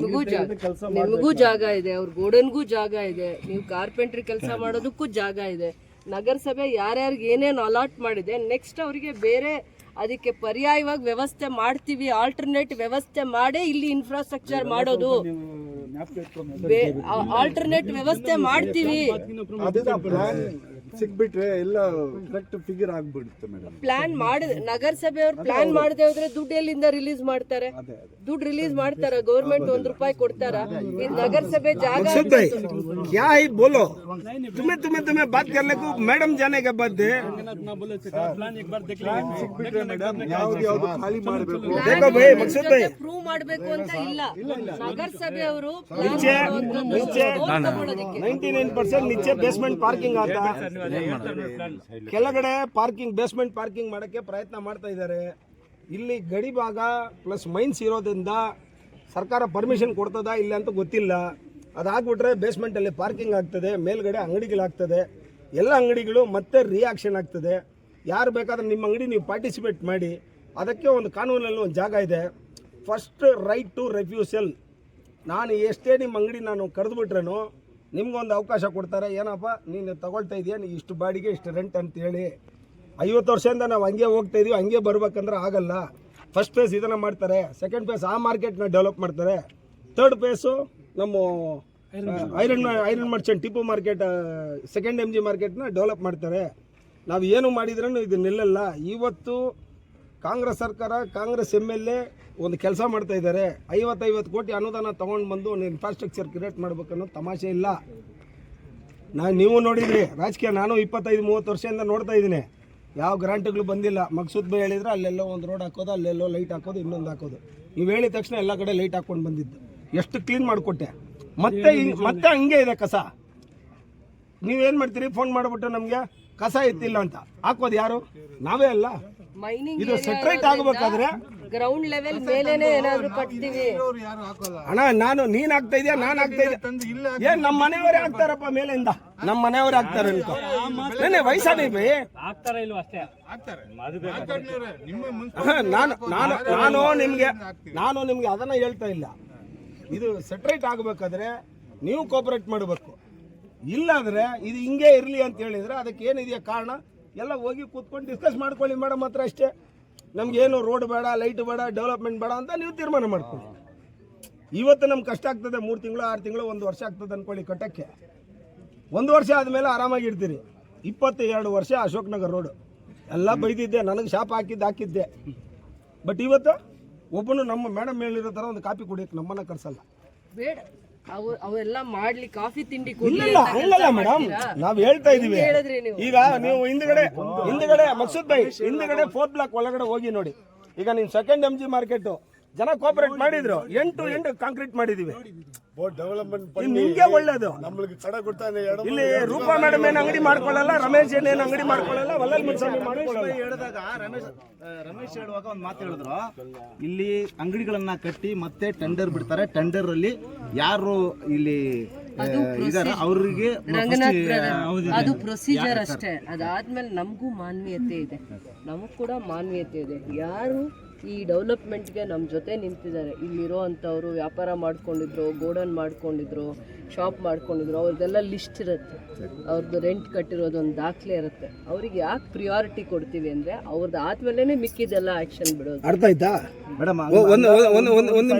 ಜಾಗ ಇದೆ, ಅವ್ರ ಗೋಡನ್ಗೂ ಜಾಗ ಇದೆ, ನೀವು ಕಾರ್ಪೆಂಟ್ರಿ ಕೆಲಸ ಮಾಡೋದಕ್ಕೂ ಜಾಗ ಇದೆ. ನಗರಸಭೆ ಯಾರ್ಯಾರಿಗೆ ಏನೇನು ಅಲಾಟ್ ಮಾಡಿದೆ, ನೆಕ್ಸ್ಟ್ ಅವರಿಗೆ ಬೇರೆ ಅದಕ್ಕೆ ಪರ್ಯಾಯವಾಗಿ ವ್ಯವಸ್ಥೆ ಮಾಡ್ತೀವಿ, ಆಲ್ಟರ್ನೇಟ್ ವ್ಯವಸ್ಥೆ ಮಾಡೇ ಇಲ್ಲಿ ಇನ್ಫ್ರಾಸ್ಟ್ರಕ್ಚರ್ ಮಾಡೋದು. ಆಲ್ಟರ್ನೇಟ್ ವ್ಯವಸ್ಥೆ ಮಾಡ್ತೀವಿ. ಸಿಕ್ಬಿಟ್ರೆ ಎಲ್ಲ ಕರೆಕ್ಟ್ ಫಿಗರ್ ಆಗ್ಬಿಡುತ್ತೆ ಮೇಡಮ್. ಪ್ಲಾನ್ ಮಾಡಿ ನಗರಸಭೆಯವ್ರು ಪ್ಲಾನ್ ಮಾಡದೆ ಹೋದ್ರೆ ದುಡ್ಡು ಎಲ್ಲಿಂದ ರಿಲೀಸ್ ಮಾಡ್ತಾರೆ? ದುಡ್ಡು ರಿಲೀಸ್ ಮಾಡ್ತಾರ? ಗೌರ್ಮೆಂಟ್ ₹1 ಕೊಡ್ತಾರ? ಈ ನಗರಸಭೆ ಜಾಗ क्या है बोलो? तुम्हें बात करने को मैडम जाने के बाद ಸಿಕ್ಬಿಟ್ರೆ ಮೇಡಮ್ ಯಾವ್ದು ಖಾಲಿ ಮಾಡಬೇಕು. देखो भाई मकसूद भाई, ಪ್ರೂವ್ ಮಾಡಬೇಕು ಅಂತ ಇಲ್ಲ. ನಗರಸಭೆಯವರು 99% नीचे बेसमेंट पार्किंग आता है. ಕೆಳಗಡೆ ಪಾರ್ಕಿಂಗ್, ಬೇಸ್ಮೆಂಟ್ ಪಾರ್ಕಿಂಗ್ ಮಾಡಕ್ಕೆ ಪ್ರಯತ್ನ ಮಾಡ್ತಾ ಇದ್ದಾರೆ. ಇಲ್ಲಿ ಗಡಿ ಭಾಗ ಪ್ಲಸ್ ಮೈನ್ಸ್ ಇರೋದ್ರಿಂದ ಸರ್ಕಾರ ಪರ್ಮಿಷನ್ ಕೊಡ್ತದಾ ಇಲ್ಲ ಅಂತ ಗೊತ್ತಿಲ್ಲ. ಅದಾಗ್ಬಿಟ್ರೆ ಬೇಸ್ಮೆಂಟಲ್ಲಿ ಪಾರ್ಕಿಂಗ್ ಆಗ್ತದೆ, ಮೇಲ್ಗಡೆ ಅಂಗಡಿಗಳಾಗ್ತದೆ, ಎಲ್ಲ ಅಂಗಡಿಗಳು ಮತ್ತೆ ರಿಯಾಕ್ಷನ್ ಆಗ್ತದೆ. ಯಾರು ಬೇಕಾದ್ರೆ ನಿಮ್ಮ ಅಂಗಡಿ ನೀವು ಪಾರ್ಟಿಸಿಪೇಟ್ ಮಾಡಿ. ಅದಕ್ಕೆ ಒಂದು ಕಾನೂನಲ್ಲಿ ಒಂದು ಜಾಗ ಇದೆ, ಫಸ್ಟ್ ರೈಟ್ ಟು ರೆಫ್ಯೂಸಲ್. ನಾನು ಎಷ್ಟೇ ನಿಮ್ಮ ಅಂಗಡಿ ನಾನು ಕರೆದುಬಿಟ್ರೇನು ನಿಮ್ಗೊಂದು ಅವಕಾಶ ಕೊಡ್ತಾರೆ. ಏನಪ್ಪ ನೀನು ತಗೊಳ್ತಾ ಇದೆಯಾ, ನೀ ಇಷ್ಟು ಬಾಡಿಗೆ ಇಷ್ಟು ರೆಂಟ್ ಅಂತೇಳಿ. 50 ವರ್ಷದಿಂದ ನಾವು ಹಂಗೆ ಹೋಗ್ತಾ ಇದೀವಿ, ಹಂಗೆ ಬರ್ಬೇಕಂದ್ರೆ ಆಗಲ್ಲ. ಫಸ್ಟ್ ಫೇಸ್ ಇದನ್ನು ಮಾಡ್ತಾರೆ, ಸೆಕೆಂಡ್ ಫೇಸ್ ಆ ಮಾರ್ಕೆಟ್ನ ಡೆವಲಪ್ ಮಾಡ್ತಾರೆ, ಥರ್ಡ್ ಫೇಸು ನಮ್ಮ iron merchant Tippu market, second MG ಮಾರ್ಕೆಟ್ನ ಡೆವಲಪ್ ಮಾಡ್ತಾರೆ. ನಾವು ಏನು ಮಾಡಿದ್ರೂ ಇದು ನಿಲ್ಲಲ್ಲ. ಇವತ್ತು ಕಾಂಗ್ರೆಸ್ ಸರ್ಕಾರ, ಕಾಂಗ್ರೆಸ್ MLA ಒಂದು ಕೆಲಸ ಮಾಡ್ತಾ ಇದ್ದಾರೆ. 50 ಕೋಟಿ ಅನುದಾನ ತೊಗೊಂಡು ಬಂದು ಒಂದು ಇನ್ಫ್ರಾಸ್ಟ್ರಕ್ಚರ್ ಕ್ರಿಯೇಟ್ ಮಾಡ್ಬೇಕನ್ನೋ ತಮಾಷೆ ಇಲ್ಲ. ನೀವು ನೋಡಿದ್ರಿ ರಾಜಕೀಯ, ನಾನು 25-30 ವರ್ಷದಿಂದ ನೋಡ್ತಾ ಇದ್ದೀನಿ. ಯಾವ ಗ್ರಾಂಟ್ಗಳು ಬಂದಿಲ್ಲ. ಮಕ್ಸೂದ್ ಬೈ ಹೇಳಿದ್ರೆ ಅಲ್ಲೆಲ್ಲೋ ಒಂದು ರೋಡ್ ಹಾಕೋದು, ಅಲ್ಲೆಲ್ಲೋ ಲೈಟ್ ಹಾಕೋದು, ಇನ್ನೊಂದು ಹಾಕೋದು. ನೀವು ಹೇಳಿದ ತಕ್ಷಣ ಎಲ್ಲ ಕಡೆ ಲೈಟ್ ಹಾಕ್ಕೊಂಡು ಬಂದಿದ್ದು. ಎಷ್ಟು ಕ್ಲೀನ್ ಮಾಡಿಕೊಟ್ಟೆ. ಮತ್ತೆ ಹಂಗೆ ಇದೆ ಕಸ. ನೀವೇನು ಮಾಡ್ತೀರಿ? ಫೋನ್ ಮಾಡಿಬಿಟ್ಟು ನಮಗೆ ಕಸ ಎತ್ತಿಲ್ಲ ಅಂತ ಹಾಕೋದು ಯಾರು? ನಾವೇ ಅಲ್ಲ. ಮೈನಿಂಗ್ ಇದು ಸೆಟ್ರೇಟ್ ಆಗಬೇಕಾದ್ರೆ ಗ್ರೌಂಡ್ ಲೆವೆಲ್ ಮೇಲೇನೆ ಏನಾದ್ರು ಕಟ್ತೀವಿ. ಅಣ್ಣ, ನೀನ್ ಆಗ್ತಾ ಇದೆಯಾ, ನಾನು ಆಗ್ತಾ ಇದ್ದೆ. ಏನ್ ನಮ್ಮ ಮನೆಯವರೇ ಆಗ್ತಾರಪ್ಪ ಮೇಲಿಂದ? ನಮ್ಮ ಮನೆಯವರೇ ಆಗ್ತಾರೆ ಅನ್ಕೋ. ವಯಸ್ಸಾದೀವಿ. ನಾನು ನಿಮ್ಗೆ ಅದನ್ನ ಹೇಳ್ತಾ ಇಲ್ಲ. ಇದು ಸೆಟ್ರೇಟ್ ಆಗಬೇಕಾದ್ರೆ ನೀವು ಕೋಪರೇಟ್ ಮಾಡಬೇಕು. ಇಲ್ಲಾಂದ್ರೆ ಇದು ಹಿಂಗೆ ಇರಲಿ ಅಂತ ಹೇಳಿದ್ರೆ ಅದಕ್ಕೆ ಏನಿದೆಯಾ ಕಾರಣ ಎಲ್ಲ ಹೋಗಿ ಕೂತ್ಕೊಂಡು ಡಿಸ್ಕಸ್ ಮಾಡ್ಕೊಳ್ಳಿ ಮೇಡಮ್ ಹತ್ರ ಅಷ್ಟೇ. ನಮ್ಗೇನು ರೋಡ್ ಬೇಡ, ಲೈಟ್ ಬೇಡ, ಡೆವಲಪ್ಮೆಂಟ್ ಬೇಡ ಅಂತ ನೀವು ತೀರ್ಮಾನ ಮಾಡ್ಕೊಳ್ಳಿ. ಇವತ್ತು ನಮ್ಗೆ ಕಷ್ಟ ಆಗ್ತದೆ, 3 ತಿಂಗಳು 6 ತಿಂಗಳು 1 ವರ್ಷ ಆಗ್ತದೆ ಅಂದ್ಕೊಳ್ಳಿ ಕಟ್ಟಕ್ಕೆ. 1 ವರ್ಷ ಆದಮೇಲೆ ಆರಾಮಾಗಿರ್ತೀರಿ. 22 ವರ್ಷ ಅಶೋಕ್ ನಗರ್ ರೋಡು ಎಲ್ಲ ಬೈದಿದ್ದೆ, ನನಗೆ ಶಾಪ್ ಹಾಕಿದ್ದೆ. ಬಟ್ ಇವತ್ತು ಒಬ್ಬನು ನಮ್ಮ ಮೇಡಮ್ ಹೇಳಿರೋ ಥರ ಒಂದು ಕಾಫಿ ಕುಡಿಯೋಕೆ ನಮ್ಮನ್ನ ಕರ್ಸಲ್ಲ. ಬೇಡ, ಅವೆಲ್ಲ ಮಾಡ್ಲಿ, ಕಾಫಿ ತಿಂಡಿ ಇಲ್ಲ ಹಂಗಲ್ಲ ಮೇಡಮ್, ನಾವ್ ಹೇಳ್ತಾ ಇದೀವಿ. ಈಗ ನೀವು ಹಿಂದ್ಗಡೆ ಮಕ್ಸೂದ್ ಬೈ ಹಿಂದ್ಗಡೆ 4th ಬ್ಲಾಕ್ ಒಳಗಡೆ ಹೋಗಿ ನೋಡಿ. ಈಗ ನೀವು ಸೆಕೆಂಡ್ MG ಮಾರ್ಕೆಟ್ ಜನ ಕೋಪರೇಟ್ ಮಾಡಿದ್ರು, 8 ಕಾಂಕ್ರೀಟ್ ಮಾಡಿದೀವಿ. ನಿಮ್ಗೆ ಒಳ್ಳೇದು. ಇಲ್ಲಿ ರೂಪಾ ಮೇಡಮ್ ಏನ್ ಅಂಗಡಿ ಮಾಡ್ಕೊಳ್ಳಲ್ಲ, ರಮೇಶ್ ಏನ್ ಅಂಗಡಿ ಮಾಡ್ಕೊಳ್ಳಲ್ಲ, ವಲ್ಲಲ್ ಮುನ್ಸ್ವಾಮಿ ಮಾಡ್ಕೊಳ್ಳಲ್ಲ. ಹೇಳಿದಾಗ ರಮೇಶ್ ಹೇಳುವಾಗ ಒಂದು ಮಾತು ಹೇಳಿದ್ರು, ಇಲ್ಲಿ ಅಂಗಡಿಗಳನ್ನ ಕಟ್ಟಿ ಮತ್ತೆ ಟೆಂಡರ್ ಬಿಡ್ತಾರೆ. ಟೆಂಡರ್ ಅಲ್ಲಿ ಯಾರು ಇಲ್ಲಿ ಇದಾರೆ ಅವರಿಗೆ ಅದು ಪ್ರೊಸೀಜರ್ ಅಷ್ಟೇ. ಅದಾದ್ಮೇಲೆ ನಮಗೂ ಮಾನವೀಯತೆ ಇದೆ, ನಮಗ್ ಕೂಡ ಮಾನವೀಯತೆ ಇದೆ. ಯಾರು ಈ ಡೆವಲಪ್ಮೆಂಟ್ಗೆ ನಮ್ಮ ಜೊತೆ ನಿಂತಿದ್ದಾರೆ, ಇಲ್ಲಿರೋ ಅಂಥವ್ರು ವ್ಯಾಪಾರ ಮಾಡ್ಕೊಂಡಿದ್ರು, ಗೋಡನ್ ಮಾಡ್ಕೊಂಡಿದ್ರು, ಶಾಪ್ ಮಾಡ್ಕೊಂಡಿದ್ರು, ಅವ್ರದ್ದೆಲ್ಲ ಲಿಸ್ಟ್ ಇರುತ್ತೆ, ಅವ್ರದ್ದು ರೆಂಟ್ ಕಟ್ಟಿರೋದು ಒಂದು ದಾಖಲೆ ಇರುತ್ತೆ. ಅವ್ರಿಗೆ ಯಾಕೆ ಪ್ರಿಯಾರಿಟಿ ಕೊಡ್ತೀವಿ ಅಂದರೆ ಅವ್ರದ್ದು ಆದ್ಮೇಲೆ ಮಿಕ್ಕಿದೆಲ್ಲ ಆ್ಯಕ್ಷನ್ ಬಿಡೋದು. ಅರ್ಥ ಆಯ್ತಾ ಮೇಡಮ್? ಒಂದು